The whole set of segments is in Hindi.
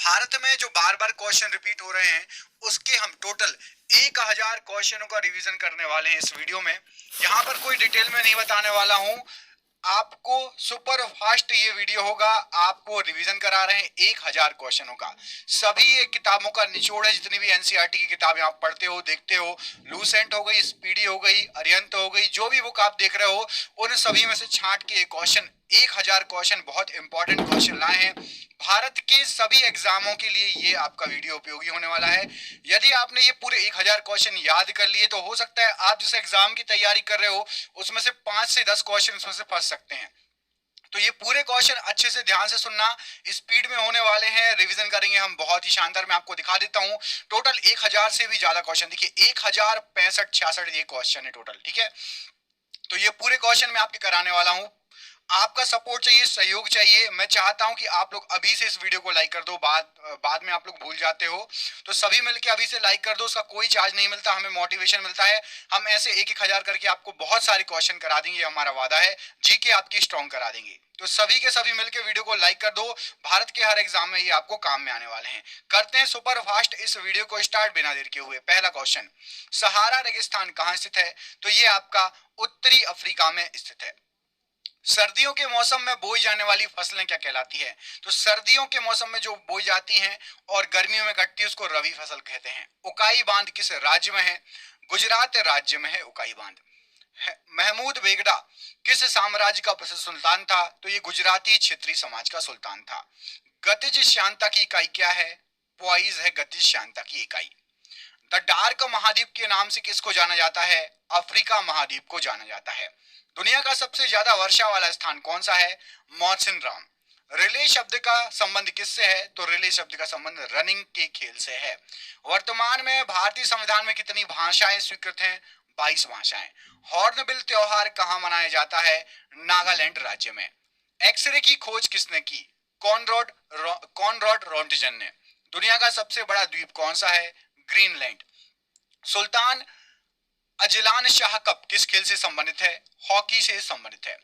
भारत में जो बार बार क्वेश्चन रिपीट हो रहे हैं उसके हम टोटल 1000 क्वेश्चनों का रिवीजन करने वाले हैं इस वीडियो में। यहाँ पर कोई डिटेल में नहीं बताने वाला हूँ, आपको सुपर फास्ट ये वीडियो होगा। आपको रिवीजन करा रहे हैं 1000 क्वेश्चनों का। सभी ये किताबों का निचोड़ है, जितनी भी एनसीईआरटी की किताबें आप पढ़ते हो देखते हो, लूसेंट हो गई, स्पीडी हो गई, अरिहंत हो गई, जो भी बुक आप देख रहे हो उन सभी में से छांट के क्वेश्चन 1000 क्वेश्चन बहुत इंपॉर्टेंट क्वेश्चन लाए हैं भारत के सभी एग्जामों के लिए। ये आपका वीडियो उपयोगी होने वाला है। यदि आपने ये पूरे 1000 क्वेश्चन याद कर लिए तो हो सकता है आप जिस एग्जाम की तैयारी कर रहे हो उसमें से 5 से 10 क्वेश्चन उसमें से फंस सकते हैं। तो ये पूरे क्वेश्चन अच्छे से ध्यान से सुनना, स्पीड में होने वाले हैं, रिवीजन करेंगे हम बहुत ही शानदार। मैं आपको दिखा देता हूं टोटल 1000 से भी ज्यादा क्वेश्चन। देखिए 1065-66 ये क्वेश्चन है टोटल, ठीक है। तो ये पूरे क्वेश्चन मैं आपके कराने वाला हूं। आपका सपोर्ट चाहिए, सहयोग चाहिए। मैं चाहता हूं कि आप लोग अभी से इस वीडियो को लाइक कर दो, बाद में आप लोग भूल जाते हो, तो सभी मिलके अभी से लाइक कर दो। उसका कोई चार्ज नहीं मिलता, हमें मोटिवेशन मिलता है। हम ऐसे 1-1000 करके आपको बहुत सारे क्वेश्चन करा देंगे, हमारा वादा है। जीके आपकी स्ट्रॉन्ग करा देंगे। तो सभी के सभी मिलके वीडियो को लाइक कर दो। भारत के हर एग्जाम में ये आपको काम में आने वाले हैं। करते हैं सुपर फास्ट इस वीडियो को स्टार्ट बिना देर के हुए। पहला क्वेश्चन, सहारा रेगिस्तान कहां स्थित है? तो ये आपका उत्तरी अफ्रीका में स्थित है। सर्दियों के मौसम में बोई जाने वाली फसलें क्या कहलाती है? तो सर्दियों के मौसम में जो बोई जाती हैं और गर्मियों में कटती है उसको रबी फसल कहते हैं। उकाई बांध किस राज्य में है? गुजरात राज्य में है उकाई बांध। महमूद बेगड़ा किस साम्राज्य का प्रसिद्ध सुल्तान था? तो ये गुजराती क्षेत्रीय समाज का सुल्तान था। गतिज श्यानता की इकाई क्या है? पॉइज है गतिज श्यानता की इकाई। द डार्क महाद्वीप के नाम से किसको जाना जाता है? अफ्रीका महाद्वीप को जाना जाता है। दुनिया का सबसे ज्यादा वर्षा वाला स्थान कौन सा है? मौसिन राम। रिले शब्द का संबंध किससे है? तो रिले शब्द का संबंध रनिंग के खेल से है। वर्तमान में भारतीय संविधान में कितनी भाषाएं स्वीकृत हैं? 22 भाषाएं। हॉर्नबिल त्योहार कहां मनाया जाता है? नागालैंड राज्य में। एक्सरे की खोज किसने की? कॉनरॉड रॉन्टजन ने। दुनिया का सबसे बड़ा द्वीप कौन सा है? Greenland. Sultan Azlan Shah cup किस खेल से संबंधित है? हॉकी से संबंधित है।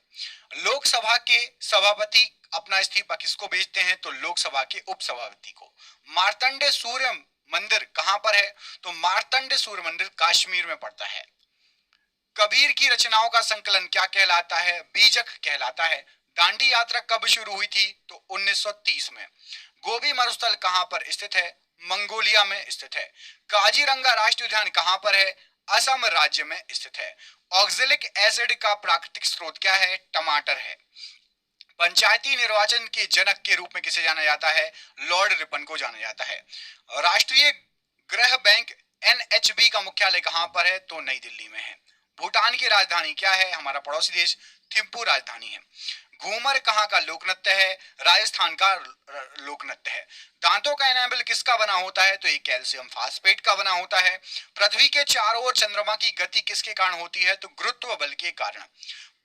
लोकसभा के सभापति अपना इस्तीफा किसको भेजते हैं? तो लोकसभा के उपसभापति को। मार्तंड सूर्य मंदिर कहां पर है? तो मार्तंड सूर्य मंदिर कश्मीर में पड़ता है। कबीर की रचनाओं का संकलन क्या कहलाता है? बीजक कहलाता है। दांडी यात्रा कब शुरू हुई थी? तो 1930 में। गोबी मरुस्थल कहां पर स्थित है? मंगोलिया में स्थित है। काजीरंगा राष्ट्रीय उद्यान कहां पर है? असम राज्य में स्थित है। ऑक्जेलिक एसिड का प्राकृतिक स्रोत क्या है? टमाटर है। पंचायती निर्वाचन के जनक के रूप में किसे जाना जाता है? लॉर्ड रिपन को जाना जाता है। राष्ट्रीय गृह बैंक एनएचबी का मुख्यालय कहां पर है? तो नई दिल्ली में है। भूटान की राजधानी क्या है? हमारा पड़ोसी देश थिम्पू राजधानी है। घूमर कहाँ का लोक नृत्य है? राजस्थान का लोक नृत्य है। दांतों का एनामेल किसका बना होता है? तो ये कैल्शियम फास्फेट का बना होता है। पृथ्वी के चारों ओर चंद्रमा की गति किसके कारण होती है? तो गुरुत्व बल के कारण।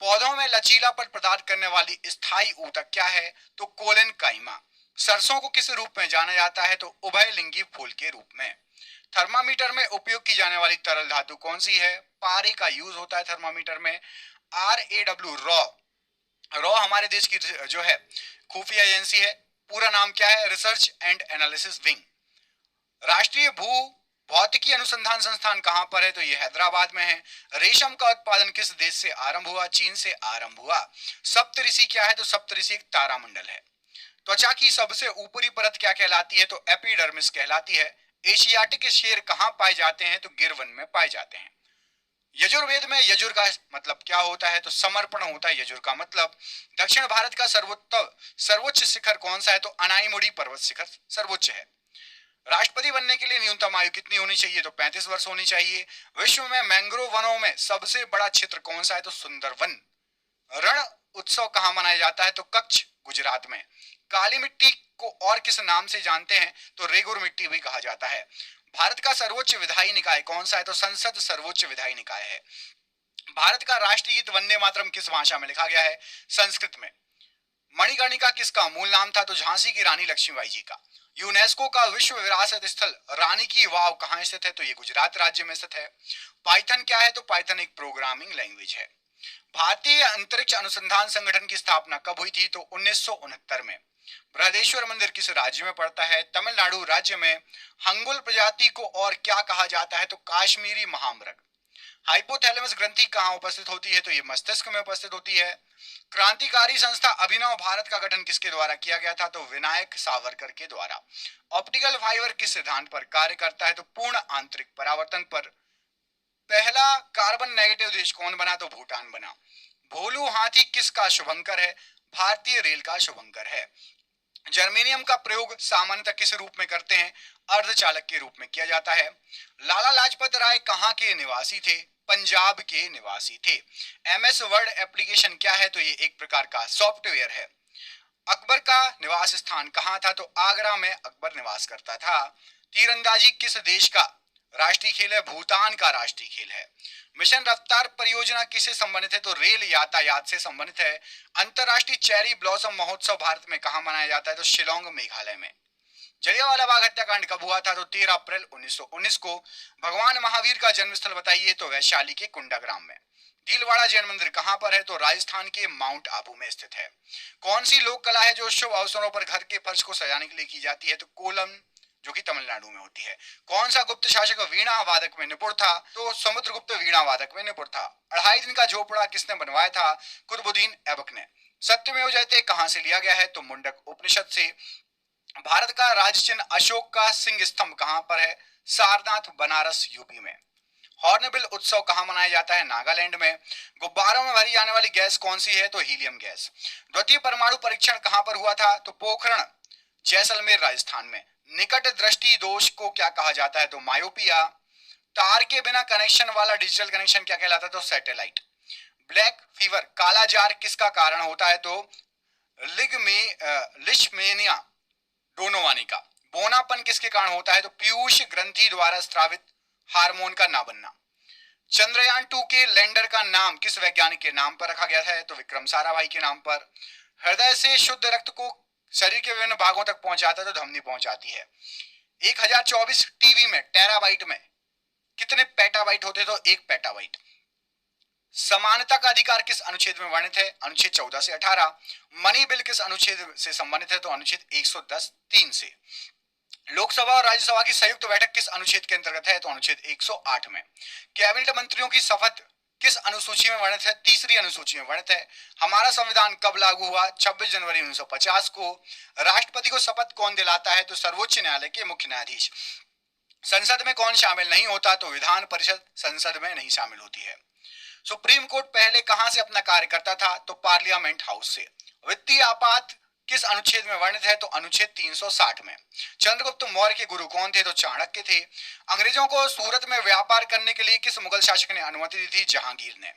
पौधों में लचीलापन प्रदान करने वाली स्थायी ऊतक क्या है? तो कोलेन काइमा। सरसों को किस रूप में जाना जाता है? तो उभयलिंगी फूल के रूप में। थर्मामीटर में उपयोग की जाने वाली तरल धातु कौन सी है? पारे का यूज होता है थर्मामीटर में। RAW raw. रॉ हमारे देश की जो है खुफिया एजेंसी है। पूरा नाम क्या है? Research and analysis wing. राष्ट्रीय भू भौतिकी अनुसंधान संस्थान कहां पर है? तो ये हैदराबाद में है। रेशम का उत्पादन किस देश से आरंभ हुआ? चीन से आरंभ हुआ। सप्तऋषि क्या है? तो सप्तऋषि एक तारामंडल है। त्वचा की सबसे ऊपरी परत क्या कहलाती है? तो एपिडर्मिस कहलाती है। एशियाटिक शेर कहां पाए जाते हैं? तो गिरवन में पाए जाते हैं। यजुर्वेद में यजुर का मतलब क्या होता है? तो समर्पण होता है यजुर का मतलब। दक्षिण भारत का सर्वोच्च शिखर कौन सा है? तो अनाईमुड़ी पर्वत शिखर सर्वोच्च है। राष्ट्रपति बनने के लिए न्यूनतम आयु कितनी होनी चाहिए? तो 35 वर्ष होनी चाहिए। विश्व में मैंग्रोव वनों में सबसे बड़ा क्षेत्र कौन सा है? तो सुंदरवन। रण उत्सव कहां मनाया जाता है? तो कच्छ गुजरात में। काली मिट्टी को और किस नाम से जानते हैं? तो रेगुर मिट्टी भी कहा जाता है। भारत का सर्वोच्च विधायी निकाय कौन सा है? तो संसद सर्वोच्च विधायी निकाय है। भारत का राष्ट्रीय गीत वंदे मातरम किस भाषा में लिखा गया है? संस्कृत में। मणिकर्णिका किसका मूल नाम था? तो झांसी की रानी लक्ष्मीबाई जी का। यूनेस्को का विश्व विरासत स्थल रानी की वाव कहां स्थित है? तो ये गुजरात राज्य में स्थित है। पाइथन क्या है? तो पाइथन एक प्रोग्रामिंग लैंग्वेज है। भारतीय अंतरिक्ष अनुसंधान संगठन की स्थापना कब हुई थी? तो 1969 में। बृहदेश्वर मंदिर किस राज्य में पड़ता है? तमिलनाडु राज्य में। हंगुल प्रजाति को और क्या कहा जाता है? तो काश्मीरी महामृग। हाइपोथैलेमस ग्रंथि कहाँ उपस्थित होती है? तो ये मस्तिष्क में उपस्थित होती है। क्रांतिकारी संस्था अभिनव भारत का गठन किसके द्वारा किया गया था? तो विनायक सावरकर के द्वारा। ऑप्टिकल फाइबर किस सिद्धांत पर कार्य करता है? तो पूर्ण आंतरिक परावर्तन पर। पहला कार्बन नेगेटिव देश कौन बना? तो भूटान बना। भोलू हाथी किसका शुभंकर है? भारतीय रेल का शुभंकर है। जर्मेनियम का प्रयोग सामान्यतः किस रूप में करते हैं? अर्धचालक के रूप में किया जाता है। लाला लाजपत राय कहाँ के निवासी थे? पंजाब के निवासी थे। एमएस वर्ड एप्लीकेशन क्या है? तो ये एक प्रकार का सॉफ्टवेयर है। अकबर का निवास स्थान कहाँ था? तो आगरा में अकबर निवास करता था। तीरंदाजी किस देश का राष्ट्रीय खेल है? भूटान का राष्ट्रीय खेल है। मिशन रफ्तार परियोजना किससे संबंधित है? तो रेल यातायात से संबंधित है। अंतरराष्ट्रीय चेरी ब्लॉसम महोत्सव भारत में कहाँ मनाया जाता है? तो शिलोंग मेघालय में। जलियांवाला बाग हत्याकांड कब हुआ था? तो 13 अप्रैल 1919 को। भगवान महावीर का जन्मस्थल बताइए? तो वैशाली के कुंडाग्राम में। भीलवाड़ा जैन मंदिर कहाँ पर है? तो राजस्थान के माउंट आबू में स्थित है। कौन सी लोक कला है जो शुभ अवसरों पर घर के फर्श को सजाने के लिए की जाती है? तो कोलम, जो कि तमिलनाडु में होती है। कौन सा गुप्त शासक वीणा वादक में निपुण था? तो समुद्रगुप्त वीणा वादक में निपुण था। 2.5 दिन का झोपड़ा किसने बनवाया था? कुतुबुद्दीन ऐबक ने। सत्यमेव जयते कहां से लिया गया है? तो मुंडक उपनिषद से। भारत का राज्य चिन्ह अशोक का सिंह स्तंभ कहां पर है? सारनाथ, बनारस, यूपी में। हॉर्नबिल उत्सव कहां मनाया जाता है? नागालैंड में। गुब्बारों में भरी जाने वाली गैस कौन सी है? तो हीलियम गैस। द्वितीय परमाणु परीक्षण कहां पर हुआ था? तो पोखरण, जैसलमेर, राजस्थान में। निकट दृष्टि दोष को क्या कहा जाता है? तो मायोपिया। तार के बिना कनेक्शन वाला डिजिटल कनेक्शन क्या कहलाता है? तो सैटेलाइट। ब्लैक फीवर, काला जार किसका कारण होता है? तो लिशमेनिया डोनोवानी का। बोनापन किसके कारण होता है? तो पीयूष ग्रंथि द्वारा स्रावित हार्मोन का ना बनना। चंद्रयान 2 के लैंडर का नाम किस वैज्ञानिक के नाम पर रखा गया है? तो विक्रम साराभाई के नाम पर। हृदय से शुद्ध रक्त को शरीर के विभिन्न भागों तक पहुंचाता है तो धमनी पहुंचाती है। 1024 टीबी में, टेराबाइट में कितने पेटाबाइट होते? तो 1 पेटाबाइट। समानता का अधिकार किस अनुच्छेद में वर्णित है? अनुच्छेद 14 से 18। मनी बिल किस अनुच्छेद से संबंधित है? तो अनुच्छेद 110(3) से। लोकसभा और राज्यसभा की संयुक्त बैठक किस अनुच्छेद के अंतर्गत है? तो अनुच्छेद 108 में। कैबिनेट मंत्रियों की शपथ किस अनुसूची में वर्णित है? तीसरी अनुसूची में वर्णित है। हमारा संविधान कब लागू हुआ? 26 जनवरी 1950 को। राष्ट्रपति को शपथ कौन दिलाता है? तो सर्वोच्च न्यायालय के मुख्य न्यायाधीश। संसद में कौन शामिल नहीं होता? तो विधान परिषद संसद में नहीं शामिल होती है। सुप्रीम कोर्ट पहले कहां से अपना कार्य करता था? तो पार्लियामेंट हाउस से। वित्तीय आपात किस अनुच्छेद में वर्णित है? तो अनुच्छेद 360 में। चंद्रगुप्त मौर्य के गुरु कौन थे? तो चाणक्य थे। अंग्रेजों को सूरत में व्यापार करने के लिए किस मुगल शासक ने अनुमति दी थी? जहांगीर ने।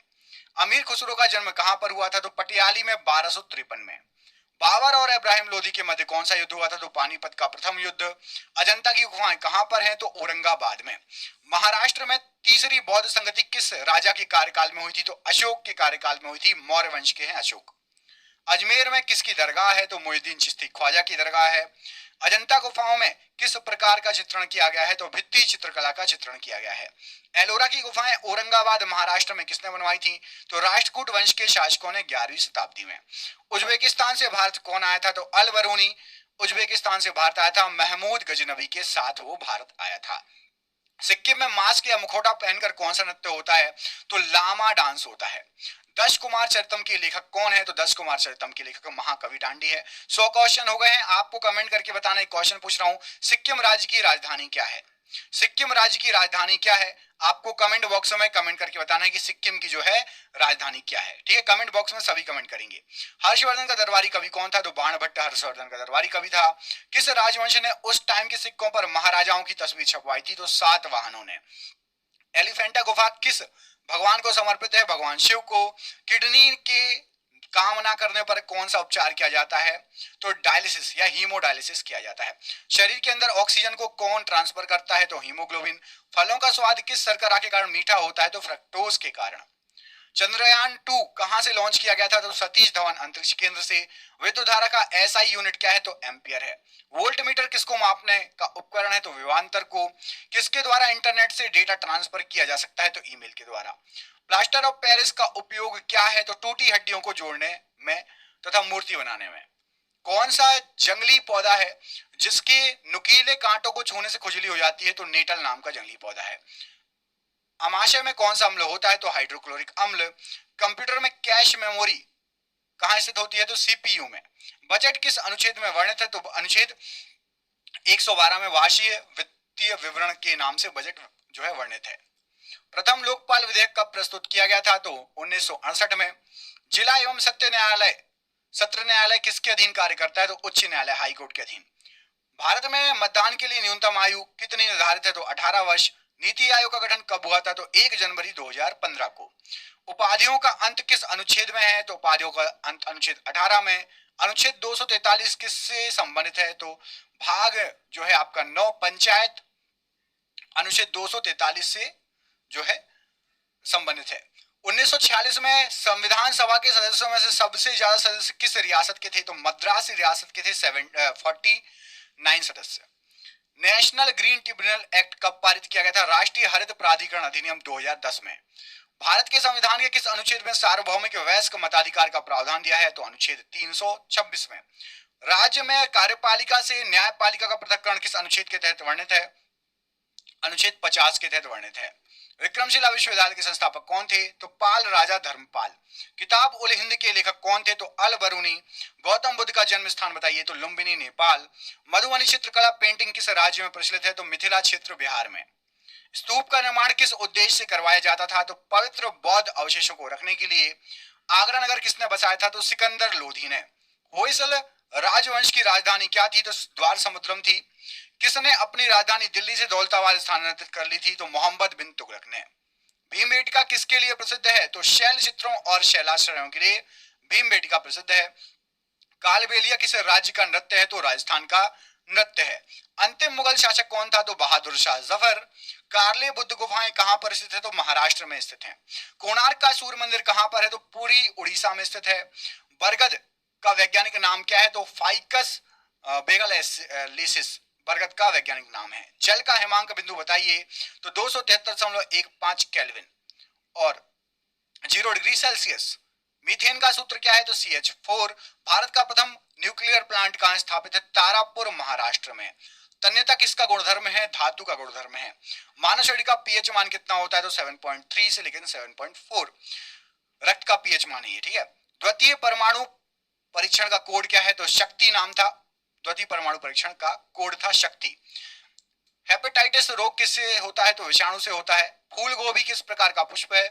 अमीर खुसरो का जन्म कहां पर हुआ था? तो पटियाली में 1253 में। बाबर और इब्राहिम लोदी के मध्य कौन सा युद्ध हुआ था? तो पानीपत का प्रथम युद्ध। अजंता की गुफाएं कहां पर हैं? तो औरंगाबाद में। महाराष्ट्र में तीसरी बौद्ध संगति किस राजा के कार्यकाल में हुई थी? तो अशोक के कार्यकाल में हुई थी। मौर्य वंश के हैं अशोक। अजमेर में किसकी दरगाह है? तो मोइनुद्दीन चिश्ती ख्वाजा की दरगाह है। अजंता गुफाओं में किस प्रकार का चित्रण किया गया है? तो भित्ति चित्रकला का चित्रण किया गया है। एलोरा की गुफाएं औरंगाबाद महाराष्ट्र में किसने बनवाई थी? तो राष्ट्रकूट वंश के शासकों ने 11वीं शताब्दी में। उज्बेकिस्तान से भारत कौन आया था? तो अल बरूनी उज्बेकिस्तान से भारत आया था। महमूद गजनवी के साथ वो भारत आया था। सिक्किम में मास्क या मुखौटा पहनकर कौन सा नृत्य होता है? तो लामा डांस होता है। 10 कुमार चरितम के लेखक कौन है? तो 10 कुमार चरितम के लेखक महाकवि डांडी है। 100 क्वेश्चन हो गए हैं। आपको कमेंट करके बताना। एक क्वेश्चन पूछ रहा हूं, सिक्किम राज्य की राजधानी क्या है? सिक्किम राज्य की राजधानी क्या है? आपको कमेंट बॉक्स में कमेंट करके बताना है कि सिक्किम की जो है राजधानी क्या है। ठीक है, कमेंट बॉक्स में सभी कमेंट करेंगे। हर्षवर्धन का दरबारी कवि कौन था? तो बाणभट्ट हर्षवर्धन का दरबारी कवि था। किस राजवंश ने उस टाइम के सिक्कों पर महाराजाओं की तस्वीर छपवाई थी? तो सातवाहनों ने। एलिफेंटा गुफा किस भगवान को समर्पित है? भगवान शिव को। किडनी के काम ना करने पर कौन सा उपचार किया जाता है? तो डायलिसिस या हीमोडायलिसिस किया जाता है। शरीर के अंदर ऑक्सीजन को कौन ट्रांसफर करता है? तो हीमोग्लोबिन। फलों का स्वाद किस शर्करा के कारण मीठा होता है? तो फ्रक्टोज के कारण। चंद्रयान 2 कहां से लॉन्च किया गया था? तो सतीश धवन अंतरिक्ष केंद्र से। विद्युत धारा का एसआई यूनिट क्या है? तो एम्पियर है। वोल्ट मीटर किसको मापने का उपकरण है? तो विभवांतर को। किसके द्वारा इंटरनेट से डेटा ट्रांसफर किया जा सकता है? तो ईमेल के द्वारा। प्लास्टर ऑफ पेरिस का उपयोग क्या है? तो टूटी हड्डियों को जोड़ने में तथा मूर्ति बनाने में। कौन सा जंगली पौधा है जिसके नुकीले कांटों को छूने से खुजली हो जाती है? तो नेटल नाम का जंगली पौधा है। अमाशय में कौन सा अम्ल होता है? तो हाइड्रोक्लोरिक अम्ल। कंप्यूटर में कैश मेमोरी कहां स्थित होती है? तो सीपीयू में। बजट किस अनुच्छेद में वर्णित है? तो अनुच्छेद 112 में वार्षिक वित्तीय विवरण के नाम से बजट जो है वर्णित है। प्रथम लोकपाल विधेयक कब प्रस्तुत किया गया था? तो 1968 में। जिला एवं सत्र न्यायालय किसके अधीन कार्य करता है? तो उच्च न्यायालय, हाईकोर्ट के अधीन। भारत में मतदान के लिए न्यूनतम आयु कितनी निर्धारित है? तो 18 वर्ष। नीति आयोग का गठन कब हुआ था? तो 1 जनवरी 2015 को। उपाधियों का अंत किस अनुच्छेद में है? तो उपाधियों का अंत अनुच्छेद 18 में। अनुच्छेद 243 किससे संबंधित है? तो भाग जो है आपका 9 पंचायत अनुच्छेद 243 से जो है संबंधित है। 1946 में संविधान सभा के सदस्यों में से सबसे ज्यादा सदस्य किस रियासत के थे? तो मद्रास रियासत के थे, 49 सदस्य। नेशनल ग्रीन ट्रिब्यूनल एक्ट कब पारित किया गया था? राष्ट्रीय हरित प्राधिकरण अधिनियम 2010 में। भारत के संविधान के किस अनुच्छेद में सार्वभौमिक वयस्क मताधिकार का प्रावधान दिया है? तो अनुच्छेद 326 में। राज्य में कार्यपालिका से न्यायपालिका का पृथक्करण किस अनुच्छेद के तहत वर्णित है? अनुच्छेद 50 के तहत वर्णित है। विक्रमशिला विश्वविद्यालय के संस्थापक कौन थे? तो पाल राजा धर्मपाल। किताब उल हिंद के लेखक कौन थे? तो अल बरूनी। गौतम बुद्ध का जन्म स्थान बताइए? तो लुम्बिनी, नेपाल। मधुबनी चित्रकला पेंटिंग किस राज्य में प्रचलित है? तो मिथिला क्षेत्र, बिहार में। स्तूप का निर्माण किस उद्देश्य से करवाया जाता था? तो पवित्र बौद्ध अवशेषों को रखने के लिए। आगरा नगर किसने बसाया था? तो सिकंदर लोधी ने। होयसल राजवंश की राजधानी क्या थी? तो द्वार समुद्रम थी। किसने अपनी राजधानी दिल्ली से दौलताबाद स्थानांतरित कर ली थी? तो मोहम्मद बिन तुगलक ने। भीमबेटका किसके लिए प्रसिद्ध है? तो शैल चित्रों और शैलाश्रयों के लिए भीमबेटका प्रसिद्ध है। कालबेलिया किस राज्य का नृत्य है? तो राजस्थान का नृत्य है। अंतिम मुगल शासक कौन था? तो बहादुर शाह जफर। कार्ले बुद्ध गुफाएं कहां पर स्थित है? तो महाराष्ट्र में स्थित है। कोणार्क का सूर्य मंदिर कहां पर है? तो पूरी उड़ीसा में स्थित है। बरगद का वैज्ञानिक नाम क्या है? तो फाइकस बेगलैंडिस बरगद का वैज्ञानिक नाम है। जल का हिमांक बिंदु बताइए? तो 273.15 केल्विन और 0 डिग्री सेल्सियस। मीथेन का सूत्र क्या है? तो CH4। भारत का प्रथम न्यूक्लियर प्लांट कहां स्थापित है? तारापुर, महाराष्ट्र में। तन्यता किसका गुणधर्म है? धातु का गुणधर्म है। मानव शरीर का पीएच मान कितना होता है? तो 7.3 से लेकर 7.4 रक्त का पीएच मान है ये, ठीक है। द्वितीय परमाणु परीक्षण का कोड क्या है? तो शक्ति नाम था। द्वितीय परमाणु परीक्षण का कोड था शक्ति। हेपेटाइटिस रोग किससे होता है? तो विषाणु से होता है। फूल गोभी किस प्रकार का पुष्प है?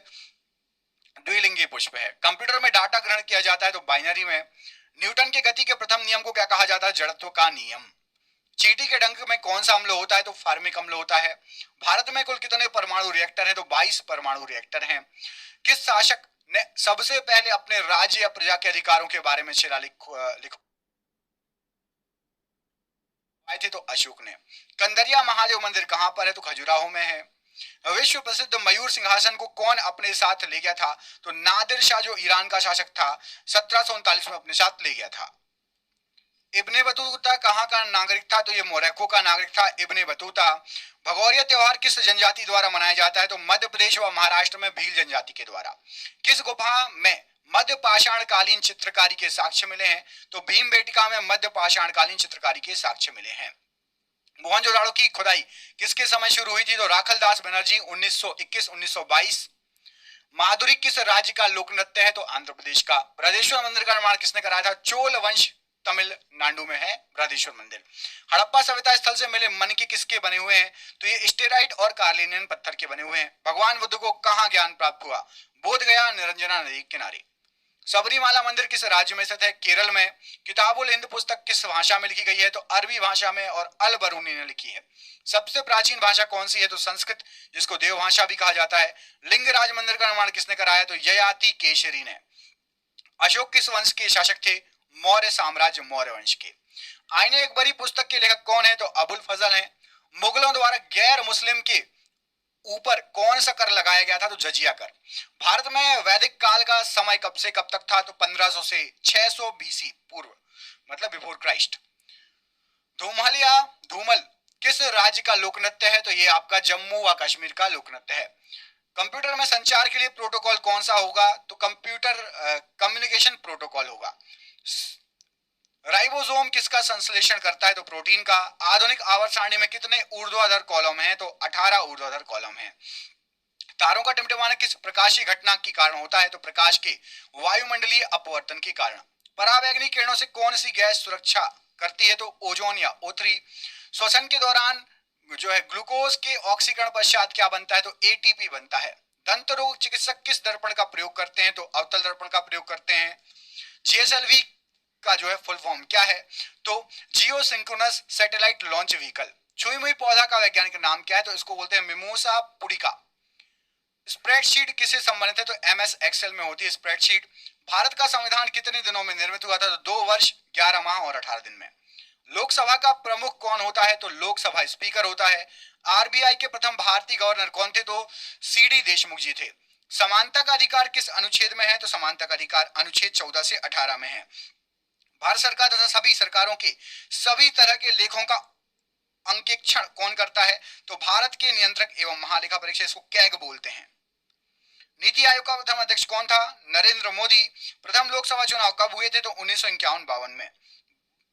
द्विलिंगी पुष्प है। कंप्यूटर में डाटा ग्रहण किया जाता है तो बाइनरी में। न्यूटन के गति के प्रथम नियम को क्या कहा जाता है? जड़त्व का नियम। चींटी के डंक में कौन सा अम्ल होता है? तो फार्मिक अम्ल होता है। भारत में कुल कितने परमाणु रिएक्टर हैं? तो 22 परमाणु रिएक्टर हैं। किस शासक ने सबसे पहले अपने राज्य या प्रजा के अधिकारों के बारे में शिलालेख लिखवाए थे? तो अशोक ने। कंदरिया महादेव मंदिर कहां पर है? तो खजुराहो में है। विश्व प्रसिद्ध मयूर सिंहासन को कौन अपने साथ ले गया था? तो नादिर शाह जो ईरान का शासक था 1739 में अपने साथ ले गया था। इब्ने बतूता कहाँ का नागरिक था? तो ये मोरक्को का नागरिक था इब्ने बतूता। भगौरिया त्योहार किस जनजाति द्वारा मनाया जाता है? तो मध्य प्रदेश व महाराष्ट्र में भील जनजाति के द्वारा। किस गुफा में मध्य पाषाण कालीन चित्रकारी के साक्ष्य मिले हैं? तो भीमबेटका में मध्य पाषाण कालीन चित्रकारी के साक्ष्य मिले हैं। मोहनजोदाड़ो की खुदाई किसके समय शुरू हुई थी? तो राखलदास बनर्जी 1921-1922। माधुरी किस राज्य का लोक नृत्य है? तो आंध्र प्रदेश का। बृहदेश्वर मंदिर का निर्माण किसने कराया था? चोल वंश, तमिलनाडु में है बृहदेश्वर मंदिर। हड़प्पा सभ्यता स्थल से मिले मनके किसके बने हुए हैं? तो ये स्टेराइट और कार्लिनियन पत्थर के बने हुए हैं। भगवान बुद्ध को कहां ज्ञान प्राप्त हुआ? बोध गया, निरंजना नदी के किनारे। सबरीमाला मंदिर किस राज्य में स्थित है? केरल में। किताबुल हिंद पुस्तक किस भाषा में लिखी गई है? तो अरबी भाषा में और अल बरूनी ने लिखी है। सबसे प्राचीन भाषा कौन सी है? तो संस्कृत, जिसको देव भाषा भी कहा जाता है। लिंगराज मंदिर का निर्माण किसने कराया? तो ययाति केशरी ने। अशोक किस वंश के शासक थे? मौर्य साम्राज्य, मौर्य वंश के। आईने अकबरी पुस्तक के लेखक कौन है? तो अबुल फजल हैं। मुगलों द्वारा गैर मुस्लिम के ऊपर कौन सा कर लगाया गया था? तो जजिया कर। भारत में वैदिक काल का समय कब से कब तक था? तो 1500 से 600 BC पूर्व, मतलब बिफोर क्राइस्ट। धूमल किस राज्य का लोक नृत्य है? तो ये आपका जम्मू व कश्मीर का लोक नृत्य है। कंप्यूटर में संचार के लिए प्रोटोकॉल कौन सा होगा? तो कंप्यूटर कम्युनिकेशन प्रोटोकॉल होगा। राइबोसोम किसका संश्लेषण करता है? तो प्रोटीन का। आधुनिक आवर्त सारणी में कितने ऊर्ध्वाधर कॉलम हैं? तो 18 ऊर्ध्वाधर कॉलम हैं। तारों का टिमटिमाना किस प्रकाशीय घटना के कारण होता है? तो प्रकाश के वायुमंडलीय अपवर्तन के कारण। परावैंगनी किरणों से कौन सी गैस सुरक्षा करती है? तो ओजोन या O3। श्वसन के दौरान जो है ग्लूकोज के ऑक्सीकरण पश्चात क्या बनता है? तो ATP बनता है। दंत रोग चिकित्सक किस दर्पण का प्रयोग करते हैं? तो अवतल दर्पण का प्रयोग करते हैं। GSLV का जो है फुल फॉर्म क्या है? तो जियो सिंक्रोनस सैटेलाइट लॉन्च व्हीकल। छुई मुई पौधा का वैज्ञानिक नाम क्या है? तो इसको बोलते हैं मिमोसा पुडिका। स्प्रेडशीट किससे संबंधित है? तो MS एक्सेल में होती है स्प्रेडशीट। भारत का संविधान कितने दिनों में निर्मित हुआ था? तो 2 वर्ष 11 माह और 18 दिन में। लोकसभा का प्रमुख कौन होता है? तो लोकसभा स्पीकर होता है। RBI के प्रथम भारतीय गवर्नर कौन थे? तो CD देशमुख जी थे। समानता का अधिकार किस अनुच्छेद में है? तो समानता का अधिकार अनुच्छेद 14 से 18 में है। भारत सरकार तथा सभी सरकारों के सभी तरह के लेखों का अंकेक्षण कौन करता है? तो भारत के नियंत्रक एवं महालेखा परीक्षक, इसको कैग बोलते हैं। नीति आयोग का प्रथम अध्यक्ष कौन था? नरेंद्र मोदी। प्रथम लोकसभा चुनाव कब हुए थे? तो 1951-52 में।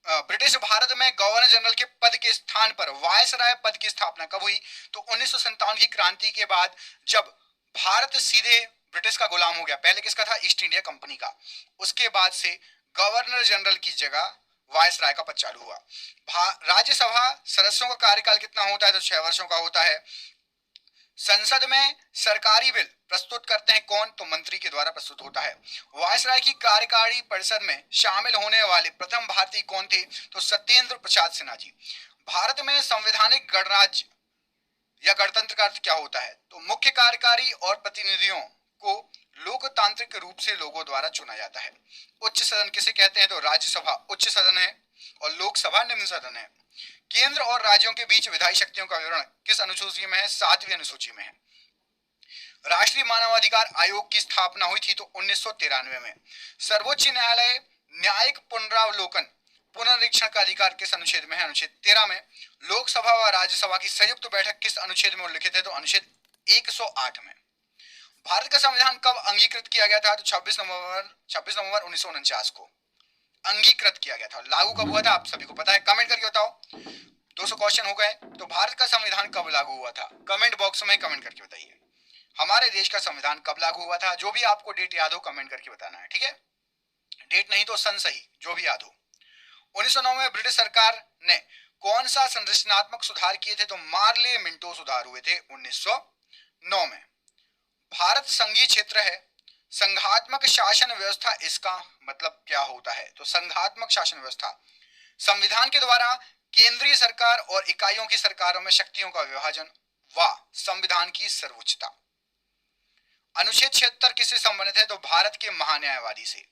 ब्रिटिश भारत में गवर्नर जनरल के पद के स्थान पर वायसराय पद की स्थापना कब हुई? तो 1957 की क्रांति के बाद, जब भारत सीधे ब्रिटिश का गुलाम हो गया। पहले किसका था? ईस्ट इंडिया कंपनी का। उसके बाद से गवर्नर जनरल की जगह वायसराय का पद चालू हुआ। राज्यसभा सदस्यों का कार्यकाल कितना होता है? तो 6 वर्षों का होता है। संसद में सरकारी बिल प्रस्तुत करते हैं कौन? तो मंत्री के द्वारा प्रस्तुत होता है। वायसराय की कार्यकारी परिषद में शामिल होने वाले प्रथम भारतीय कौन थे? तो सत्येंद्र प्रसाद सिन्हा जी। भारत में संवैधानिक गणराज्य या गणतंत्र का अर्थ क्या होता है? तो मुख्य कार्यकारी और प्रतिनिधियों को लोकतांत्रिक रूप से लोगों द्वारा चुना जाता है। उच्च सदन किसे कहते हैं? तो राज्यसभा उच्च सदन है और लोकसभा निम्न सदन है। केंद्र और राज्यों के बीच विधायी शक्तियों का विवरण किस अनुसूची में है? 7वीं अनुसूची में है। राष्ट्रीय मानवाधिकार आयोग की स्थापना हुई थी तो 1993 में। सर्वोच्च न्यायालय न्यायिक पुनरावलोकन पुनरीक्षण का अधिकार किस अनुच्छेद में है? अनुच्छेद 13 में। लोकसभा व राज्यसभा की संयुक्त बैठक किस अनुच्छेद में उल्लिखित है? तो अनुच्छेद 108 में। भारत का संविधान कब अंगीकृत किया गया था? तो 26 नवंबर 1949 को अंगीकृत किया गया था। लागू कब हुआ था? आप सभी को पता है, कमेंट करके बताओ। 200 क्वेश्चन हो गए। तो भारत का संविधान कब लागू हुआ था? कमेंट बॉक्स में कमेंट करके बताइए। हमारे देश का संविधान कब लागू हुआ था? जो भी आपको डेट याद हो कमेंट करके बताना है, ठीक है? डेट नहीं तो सन सही, जो भी याद हो। 1909 में ब्रिटिश सरकार ने कौन सा संरचनात्मक सुधार किए थे? तो मार्ले मिंटो सुधार हुए थे 1909 में। भारत संघीय क्षेत्र है। संघात्मक शासन व्यवस्था, इसका मतलब क्या होता है? तो संघात्मक शासन व्यवस्था संविधान के द्वारा केंद्रीय सरकार और इकाइयों की सरकारों में शक्तियों का विभाजन व संविधान की सर्वोच्चता। अनुच्छेद 76 किससे संबंधित है? तो भारत के महान्यायवादी से।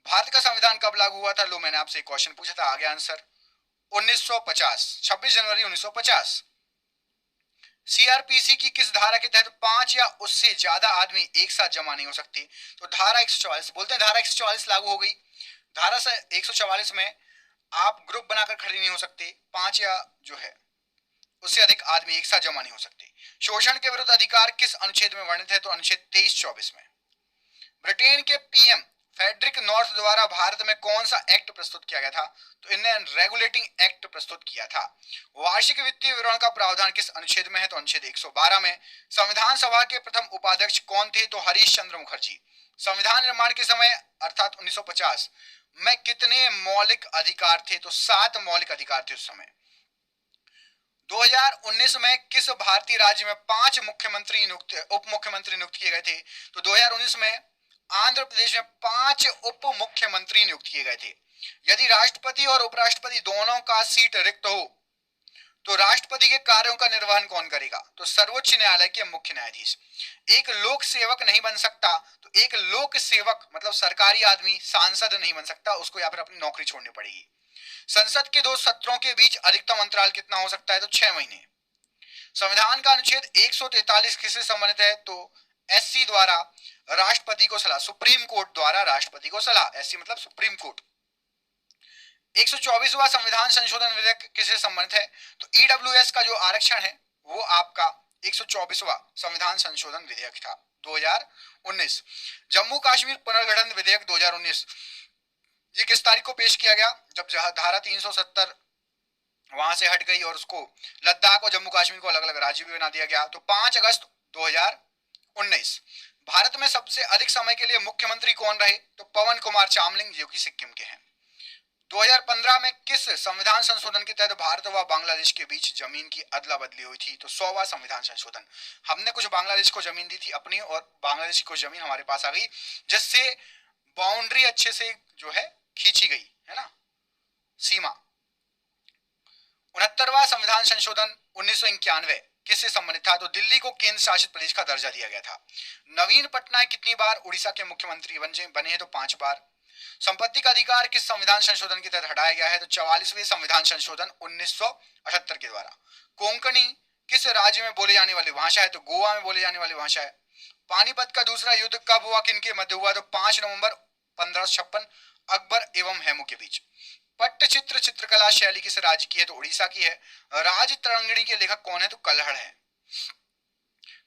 भारत का संविधान कब लागू हुआ था? लो, मैंने आपसे क्वेश्चन पूछा था, आ गया आंसर 1950, 26 जनवरी 1950। CRPC की किस धारा के तहत 5 या उससे ज्यादा आदमी एक साथ जमा नहीं हो सकते? तो धारा 144, बोलते हैं धारा 144 लागू हो गई। धारा 144 में आप ग्रुप बनाकर खड़े नहीं हो सकते, 5 या जो है उससे अधिक आदमी एक साथ जमा नहीं हो सकते। शोषण के विरुद्ध अधिकार किस अनुच्छेद में वर्णित है? तो अनुच्छेद 23-24 में। ब्रिटेन के PM फेडरिक नॉर्थ द्वारा भारत में कौन सा एक्ट प्रस्तुत किया गया था? तो इन्हें रेगुलेटिंग एक्ट प्रस्तुत किया था। वार्षिक वित्तीय विवरण का प्रावधान किस अनुच्छेद में है? तो अनुच्छेद 112 में। संविधान सभा के प्रथम उपाध्यक्ष कौन थे? तो हरीश चंद्र मुखर्जी। संविधान निर्माण के समय अर्थात 1950 में कितने मौलिक अधिकार थे? तो 7 मौलिक अधिकार थे उस समय। 2019 में किस भारतीय राज्य में 5 मुख्यमंत्री उप मुख्यमंत्री नियुक्त किए गए थे? तो 2019 में आंध्र प्रदेश में 5 उप मुख्यमंत्री नियुक्त किए गए थे। यदि राष्ट्रपति और उपराष्ट्रपति दोनों का सीट रिक्त हो तो राष्ट्रपति के कार्यों का निर्वहन कौन करेगा? तो सर्वोच्च न्यायालय के मुख्य न्यायाधीश। एक लोक सेवक नहीं बन सकता, तो एक लोक सेवक मतलब सरकारी आदमी सांसद नहीं बन सकता, उसको या फिर अपनी नौकरी छोड़नी पड़ेगी। संसद के 2 सत्रों के बीच अधिकतम अंतराल कितना हो सकता है? तो 6 महीने। संविधान का अनुच्छेद 143 किससे संबंधित है? तो SC द्वारा राष्ट्रपति को सलाह, सुप्रीम कोर्ट द्वारा राष्ट्रपति को सलाह, SC मतलब सुप्रीम कोर्ट। 124वां संविधान संशोधन विधेयक किससे संबंधित है? तो EWS का जो आरक्षण है वो आपका 124वां संविधान संशोधन विधेयक था 2019। जम्मू कश्मीर पुनर्गठन विधेयक 2019 ये किस तारीख को पेश किया गया? जब धारा 370 वहां से हट गई और उसको लद्दाख और जम्मू कश्मीर को अलग अलग राज्य भी बना दिया गया। तो 5 अगस्त 2019। भारत में सबसे अधिक समय के लिए मुख्यमंत्री कौन रहे? तो पवन कुमार चामलिंग, जो कि सिक्किम के हैं। 2015 में किस संविधान संशोधन के तहत भारत व बांग्लादेश के बीच जमीन की अदला बदली हुई थी? तो 100वां संविधान संशोधन। हमने कुछ बांग्लादेश को जमीन दी थी अपनी, और बांग्लादेश को जमीन हमारे पास आ गई, जिससे बाउंड्री अच्छे से जो है खींची गई है ना, सीमा। 69वां संविधान संशोधन 1991 किससे संबंधित था? तो दिल्ली को केंद्र शासित प्रदेश का दर्जा दिया गया था। नवीन पटनायक कितनी बार उड़ीसा के मुख्यमंत्री बने हैं? तो 5 बार। संपत्ति का अधिकार किस संविधान संशोधन के तहत हटाया गया है? तो 44वें संविधान संशोधन 1978 के द्वारा। कोंकणी किस राज्य में बोले जाने वाली भाषा है? तो गोवा में बोले जाने वाली भाषा है। पानीपत का दूसरा युद्ध कब हुआ, किनके मध्य हुआ? तो 5 नवंबर 1556 अकबर एवं हेमू के बीच। पट्टचित्र चित्रकला शैली किस राज्य की है? तो उड़ीसा की है। राज तरंगिणी के लेखक कौन है? तो कल्हड़ है।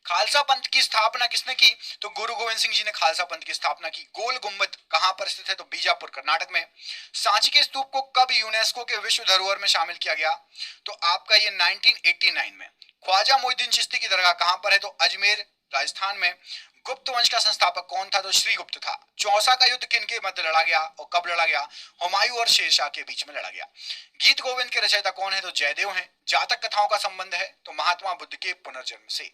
खालसा पंथ की स्थापना किसने की? तो गुरु गोविंद सिंह जी ने खालसा पंथ की स्थापना की। गोल गुम्बद कहां पर स्थित है? तो बीजापुर कर्नाटक में। सांची के स्तूप को कब यूनेस्को के विश्व धरोहर में शामिल किया गया? तो आपका ये 1989 में। ख्वाजा मोइनुद्दीन चिश्ती की दरगाह कहां पर है? तो अजमेर राजस्थान में। गुप्त वंश का संस्थापक कौन था? तो श्रीगुप्त था। चौसा का युद्ध किनके मध्य लड़ा गया और कब लड़ा गया? हुमायूं और शेरशाह के बीच में लड़ा गया। गीत गोविंद के रचयिता कौन है? तो जयदेव हैं। जातक कथाओं का संबंध है तो महात्मा बुद्ध के पुनर्जन्म से।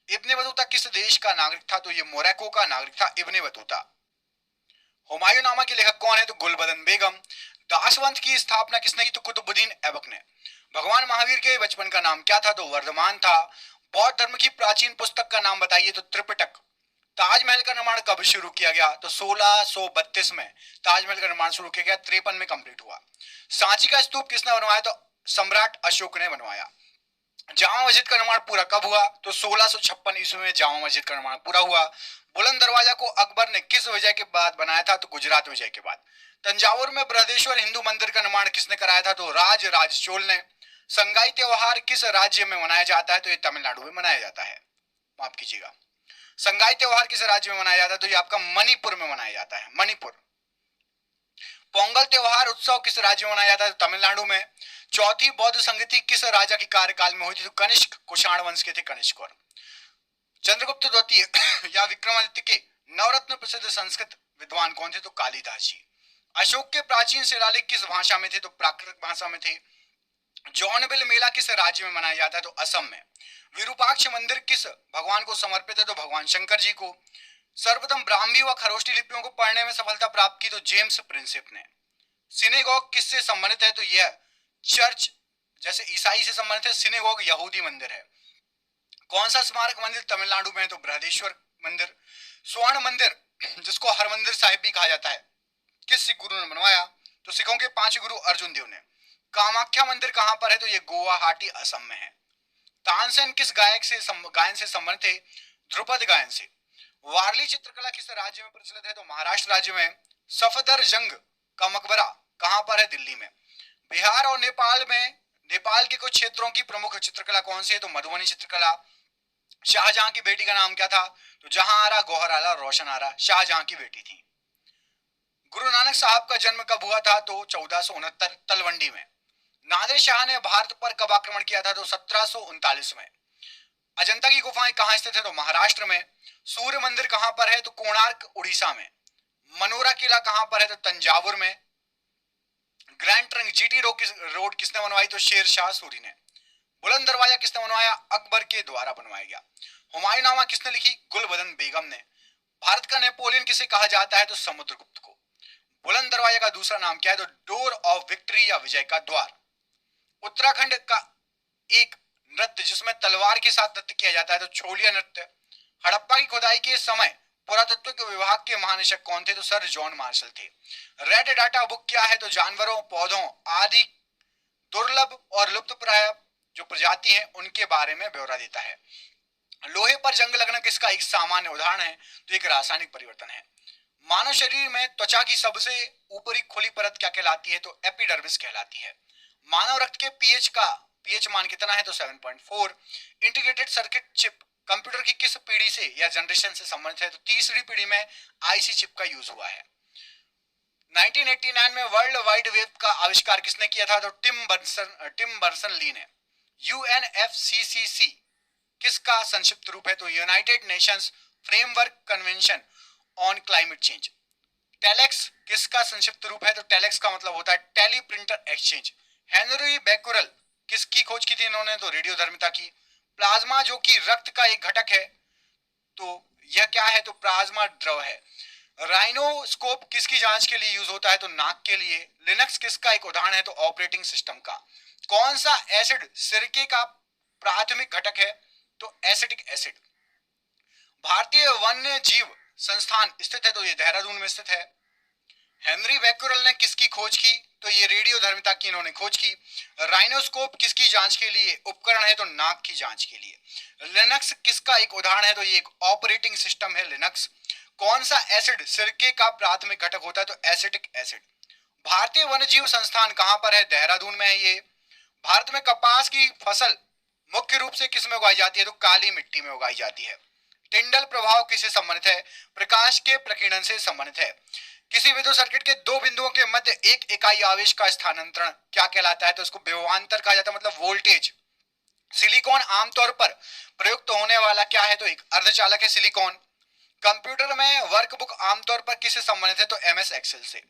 इब्ने बतूता किस देश का नागरिक था? तो ये मोरक्को का नागरिक था इब्ने बतूता। हुमायूंनामा के लेखक कौन है? तो गुलबदन बेगम। दासवंत की स्थापना किसने की? तो कुतुबुद्दीन ऐबक ने। भगवान महावीर के बचपन का नाम क्या था? तो वर्धमान था। बौद्ध धर्म की प्राचीन पुस्तक का नाम बताइए? तो त्रिपिटक। ताजमहल का निर्माण कब शुरू किया गया? तो 1632 में ताजमहल का निर्माण शुरू किया गया, 53 में कंप्लीट हुआ। सांची का स्तूप किसने बनवाया? तो सम्राट अशोक ने बनवाया। जामा मस्जिद का निर्माण पूरा कब हुआ? तो 1656 ईस्वी में जामा मस्जिद का निर्माण पूरा हुआ। बुलंद दरवाजा को अकबर ने किस विजय के बाद बनाया था? तो गुजरात विजय के बाद। तंजावुर में बृहदेश्वर हिंदू मंदिर का निर्माण किसने कराया था? तो राज चोल ने। संगाई त्योहार किस राज्य में मनाया जाता है? तो ये तमिलनाडु में मनाया जाता है, माफ कीजिएगा। संगाई त्योहार किस राज्य में मनाया जाता है? तो ये आपका मणिपुर में मनाया जाता है, मणिपुर। पोंगल त्योहार उत्सव किस राज्य में मनाया जाता है? तो तमिलनाडु में। चौथी बौद्ध संगति किस राजा के कार्यकाल में हुई थी? तो कनिष्क कुषाण वंश के थे कनिष्क। और चंद्रगुप्त द्वितीय या विक्रमादित्य के नवरत्न प्रसिद्ध संस्कृत विद्वान कौन थे? तो कालिदास जी। अशोक के प्राचीन शिलालेख किस भाषा में थे? तो प्राकृत भाषा में थे। जौनबिल मेला किस राज्य में मनाया जाता है? तो असम में। विरूपाक्ष मंदिर किस भगवान को समर्पित है? तो भगवान शंकर जी को। सर्वप्रथम ब्राह्मी व खरोष्टी लिपियों को पढ़ने में सफलता प्राप्त की तो जेम्स प्रिंसिप ने। सिनेगॉग किससे संबंधित है? तो यह चर्च, जैसे ईसाई से संबंधित है, सिनेगॉग यहूदी मंदिर है। कौन सा स्मारक मंदिर तमिलनाडु में है? तो बृहदेश्वर मंदिर। स्वर्ण मंदिर जिसको हरमंदिर साहिब भी कहा जाता है, किस सिख गुरु ने बनवाया? तो सिखों के 5 गुरु अर्जुन देव ने। कामाख्या मंदिर कहां पर है? तो ये गुवाहाटी असम में है। तानसेन किस गायन से संबंधित है? ध्रुपद गायन से। वारली चित्रकला किस राज्य में प्रचलित है? तो महाराष्ट्र राज्य में। सफदरजंग का मकबरा कहां पर है? दिल्ली में। बिहार और नेपाल में, नेपाल के कुछ क्षेत्रों की प्रमुख चित्रकला कौन सी है? तो मधुबनी चित्रकला। शाहजहां की बेटी का नाम क्या था? तो जहां आरा गौहर आला रोशन आरा शाहजहां की बेटी थी। गुरु नानक साहब का जन्म कब हुआ था? तो 1469 तलवंडी में। नादिर शाह ने भारत पर कब आक्रमण किया था? तो 1739 में। अजंता की गुफाएं कहां स्थित है? तो महाराष्ट्र में। सूर्य मंदिर कहां पर है? तो कोणार्क उड़ीसा में। मनोरा किला कहां पर है? तो तंजावुर में। ग्रैंड ट्रंक जीटी रोड किसने बनवाई? तो शेर शाह सूरी ने। बुलंद दरवाजा किसने बनवाया? अकबर के द्वारा बनवाया गया। हुमायूंनामा किसने लिखी? गुलबदन बेगम ने। भारत का नेपोलियन किसे कहा जाता है? तो समुद्रगुप्त को। बुलंद दरवाजा का दूसरा नाम क्या है? तो डोर ऑफ विक्ट्री या विजय का द्वार। उत्तराखंड का एक नृत्य जिसमें तलवार के साथ नृत्य किया जाता है तो छोलिया नृत्य। हड़प्पा की खुदाई के समय पुरातत्व विभाग के महानिदेशक कौन थे? तो सर जॉन मार्शल थे। रेड डाटा बुक क्या है? तो जानवरों, पौधों आदि दुर्लभ और लुप्तप्राय जो प्रजाति हैं उनके बारे में ब्यौरा देता है। लोहे पर जंग लगना किसका एक सामान्य उदाहरण है? तो एक रासायनिक परिवर्तन है। मानव शरीर में त्वचा की सबसे ऊपरी खुली परत क्या कहलाती है? तो एपिडर्मिस कहलाती है। मानव रक्त के पीएच मान कितना है? तो 7.4। इंटीग्रेटेड सर्किट चिप कंप्यूटर की किस पीढ़ी से या जनरेशन से संबंधित है? तो तीसरी पीढ़ी में आईसी चिप का यूज हुआ है। 1989 में वर्ल्ड वाइड वेब का आविष्कार किसने किया था? तो टिम बर्सन ली ने। यूएनएफसीसीसी किसका संक्षिप्त रूप है? तो United Nations framework convention on climate change. Telex किसका संक्षिप्त रूप है? तो टेलेक्स का मतलब होता है teleprinter exchange. Henry Becquerel किसकी खोज की थी इन्होंने? तो रेडियोधर्मिता की। प्लाज्मा जो कि रक्त का एक घटक है, तो यह क्या है? तो प्लाज्मा द्रव है। राइनोस्कोप किसकी जांच के लिए यूज होता है? तो नाक के लिए। लिनक्स किसका एक उदाहरण है? तो ऑपरेटिंग सिस्टम का। कौन सा एसिड सिरके का प्राथमिक घटक है? तो एसिटिक एसिड। भारतीय वन्य जीव संस्थान स्थित है, तो ये देहरादून में स्थित है। हेनरी बैकुरल ने किसकी खोज की? तो ये रेडियोधर्मिता की इन्होंने खोज की। राइनोस्कोप किसकी जांच के लिए उपकरण है? तो नाक की जांच के लिए। लिनक्स किसका एक उदाहरण है? तो ये एक ऑपरेटिंग सिस्टम है लिनक्स। कौन सा एसिड सिरके का प्राथमिक घटक होता है? तो एसिटिक एसिड। भारतीय वन्यजीव संस्थान कहां पर है? देहरादून में है ये। भारत में कपास की फसल मुख्य रूप से किस में उगाई जाती है? तो काली मिट्टी में उगाई जाती है। टिंडल प्रभाव किससे संबंधित है? प्रकाश के प्रकीर्णन से संबंधित है। किसी विद्युत सर्किट के दो बिंदुओं के मध्य एक इकाई आवेश का स्थानांतरण क्या कहलाता है? तो इसको विभवांतर कहा जाता है, मतलब वोल्टेज। सिलिकॉन आमतौर पर प्रयुक्त होने वाला क्या है? तो एक अर्धचालक है सिलिकॉन। कंप्यूटर में वर्कबुक आमतौर पर किससे संबंधित है? तो एमएस एक्सेल से।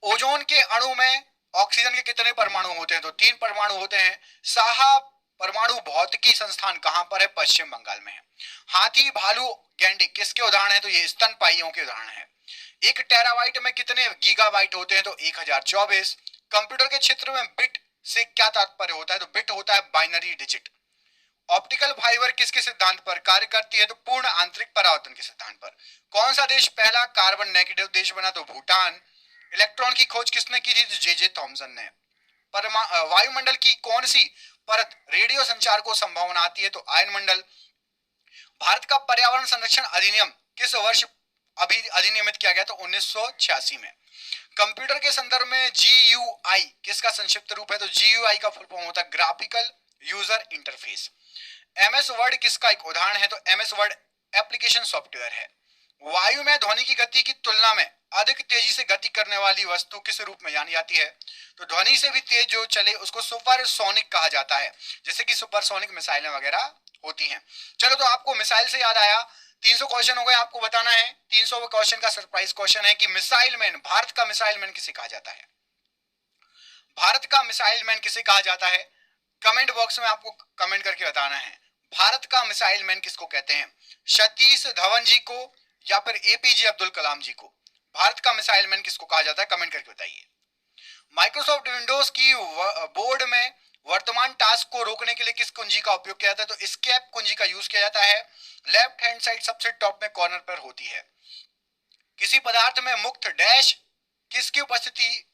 ओजोन के अणु में ऑक्सीजन के कितने परमाणु होते हैं? तो 3 परमाणु होते हैं। साहा परमाणु भौतिकी संस्थान कहां पर है? पश्चिम बंगाल में है। हाथी, भालू, गैंडे किसके उदाहरण है? तो ये स्तनपायियों के उदाहरण है। एक टेराबाइट में कितने गीगाबाइट होते हैं? तो 1024। कंप्यूटर के क्षेत्र में बिट से क्या तात्पर्य होता है? तो बिट होता है बाइनरी डिजिट। ऑप्टिकल फाइबर किसके सिद्धांत पर कार्य करती है? तो पूर्ण आंतरिक परावर्तन के सिद्धांत पर। कौन सा देश पहला कार्बन नेगेटिव देश बना? तो भूटान। इलेक्ट्रॉन की खोज किसने की थी? तो जे थॉमसन ने। वायुमंडल की कौन सी परत रेडियो संचार को संभव बनाती है? तो आयनमंडल। भारत का पर्यावरण संरक्षण अधिनियम किस वर्ष अधिनियमित किया गया? तो 1986 में। कंप्यूटर के संदर्भ में GUI किसका संक्षिप्त रूप है? तो GUI का फुल फॉर्म होता है graphical user interface. MS word किसका एक उदाहरण है? तो MS वर्ड एप्लीकेशन सॉफ्टवेयर है। वायु में ध्वनि की गति की तुलना में अधिक तेजी से गति करने वाली वस्तु किस रूप में जानी जाती है? तो ध्वनि से भी तेज जो चले उसको सुपरसोनिक कहा जाता है, जैसे कि सुपरसोनिक मिसाइलें वगैरह होती हैं। चलो, तो आपको मिसाइल से याद आया, 300 क्वेश्चन हो गए, आपको बताना है 300 क्वेश्चन का सरप्राइज क्वेश्चन है कि मिसाइल मैन, भारत का मिसाइल मैन किसे कहा जाता है? भारत का मिसाइल मैन किसे कहा जाता है? कमेंट बॉक्स में आपको कमेंट करके बताना है, भारत का मिसाइल मैन किसको कहते हैं? सतीश धवन जी को या फिर APJ अब्दुल कलाम जी को? भारत का मिसाइल मैन किसको कहा जाता है? कमेंट करके बताइए। माइक्रोसॉफ्ट विंडोज की बोर्ड में वर्तमान टास्क को रोकने के लिए किस कुंजी का उपयोग किया जाता है? तो एस्केप कुंजी का यूज किया जाता है। लेफ्ट हैंड साइड सबसे टॉप में कॉर्नर पर होती है। किसी पदार्थ में मुक्त डैश किसकी उपस्थिति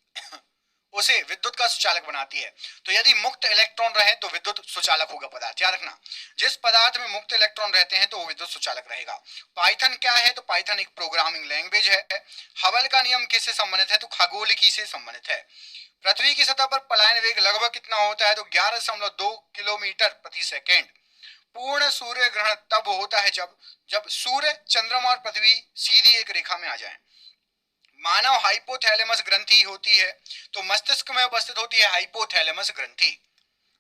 उसे विद्युत का सुचालक बनाती है? तो यदि मुक्त इलेक्ट्रॉन रहे तो विद्युत सुचालक होगा पदार्थ, याद रखना। जिस पदार्थ में मुक्त इलेक्ट्रॉन रहते हैं तो वो विद्युत सुचालक रहेगा। पाइथन क्या है? तो पाइथन एक प्रोग्रामिंग लैंग्वेज है। हबल का नियम किससे संबंधित है? तो खगोलिकी से संबंधित है। पृथ्वी की सतह पर पलायन वेग लगभग कितना होता है? तो 11.2 किलोमीटर प्रति सेकेंड। पूर्ण सूर्य ग्रहण तब होता है जब सूर्य, चंद्रमा और पृथ्वी सीधी एक रेखा में आ जाए। मानव हाइपोथैलेमस ग्रंथि होती है, तो मस्तिष्क में उपस्थित होती है हाइपोथैलेमस ग्रंथि।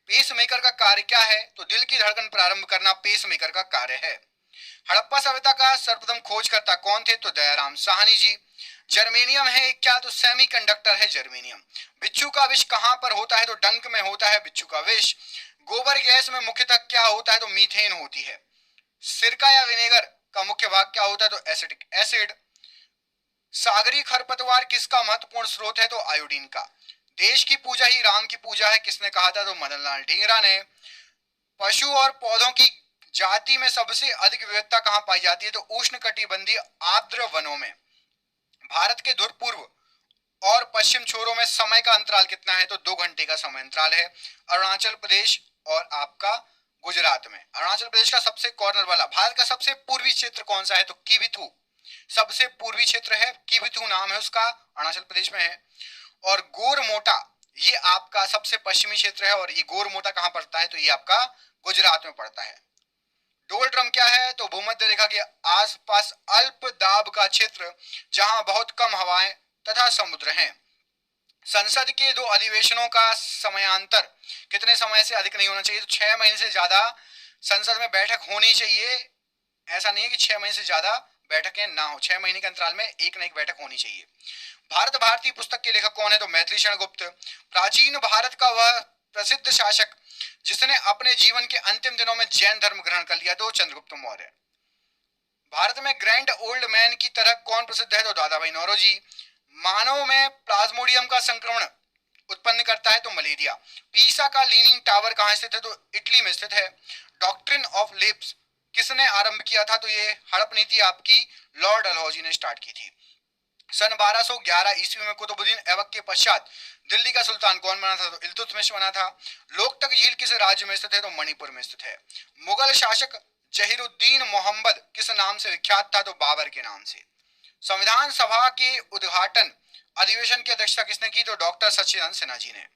पेसमेकर का कार्य क्या है? तो दिल की धड़कन प्रारंभ करना पेसमेकर का कार्य है। हड़प्पा सभ्यता का सर्वप्रथम खोजकर्ता कौन थे? तो दयाराम साहनी जी। जर्मेनियम है क्या? तो सेमीकंडक्टर है जर्मेनियम। बिच्छू का विष कहां पर होता है? तो डंक में होता है बिच्छू का विष। गोबर गैस में मुख्यतः क्या होता है? तो मीथेन होती है। सिरका या विनेगर का मुख्य भाग क्या होता है? तो एसिटिक एसिड। सागरी खरपतवार किसका महत्वपूर्ण स्रोत है? तो आयोडीन का। देश की पूजा ही राम की पूजा है किसने कहा था? तो मदनलाल ढींगरा ने। पशु और पौधों की जाति में सबसे अधिक विविधता कहां पाई जाती है? तो उष्णकटिबंधीय आर्द्र वनों में। भारत के ध्रुव पूर्व और पश्चिम छोरों में समय का अंतराल कितना है? तो 2 घंटे का समय अंतराल है। अरुणाचल प्रदेश और आपका गुजरात में। अरुणाचल प्रदेश का सबसे कॉर्नर वाला। भारत का सबसे पूर्वी क्षेत्र कौन सा है? तो किबिथु सबसे पूर्वी क्षेत्र है, किबिथु नाम है उसका, अरुणाचल प्रदेश में है। और गोरमोटा ये आपका सबसे पश्चिमी क्षेत्र है, और ये गोरमोटा कहां पड़ता है? तो ये आपका गुजरात में पड़ता है। डोल ड्रम क्या है? तो भूमध्य रेखा के आसपास अल्प दाब का क्षेत्र जहां बहुत कम हवाएं तथा समुद्र हैं। संसद के 2 अधिवेशनों का समयांतर कितने समय से अधिक नहीं होना चाहिए? तो 6 महीने से ज्यादा संसद में बैठक होनी चाहिए। ऐसा नहीं है कि 6 महीने से ज्यादा बैठकें ना हो, 6 महीने के अंतराल में एक न एक बैठक होनी चाहिए। भारत भारती पुस्तक के लेखक कौन है? तो मैथिली शरण गुप्त। प्राचीन भारत का वह प्रसिद्ध शासक जिसने अपने जीवन के अंतिम दिनों में जैन धर्म ग्रहण कर लिया, तो चंद्रगुप्त मौर्य। भारत में ग्रैंड ओल्ड मैन की तरह कौन प्रसिद्ध है? तो दादा भाई नौरोजी। मानव में प्लाज्मोडियम का संक्रमण उत्पन्न करता है, तो मलेरिया। पीसा का लीनिंग टावर कहां स्थित है? तो इटली में स्थित है। डॉक्ट्रिन ऑफ लिप्स किसने आरंभ किया था? तो ये हड़प नीति आपकी लॉर्ड डलहौजी ने स्टार्ट की थी। सन 1211 ईस्वी में कुतुबुद्दीन ऐबक के पश्चात दिल्ली का सुल्तान कौन बना था? तो इल्तुतमिश बना था। लोकतक झील किस राज्य में स्थित है? तो मणिपुर में स्थित है। मुगल शासक जहीरुद्दीन मोहम्मद किस नाम से विख्यात था? तो बाबर के नाम से। संविधान सभा के उद्घाटन अधिवेशन की अध्यक्षता किसने की? तो डॉक्टर सच्चिदानंद सिन्हा जी ने।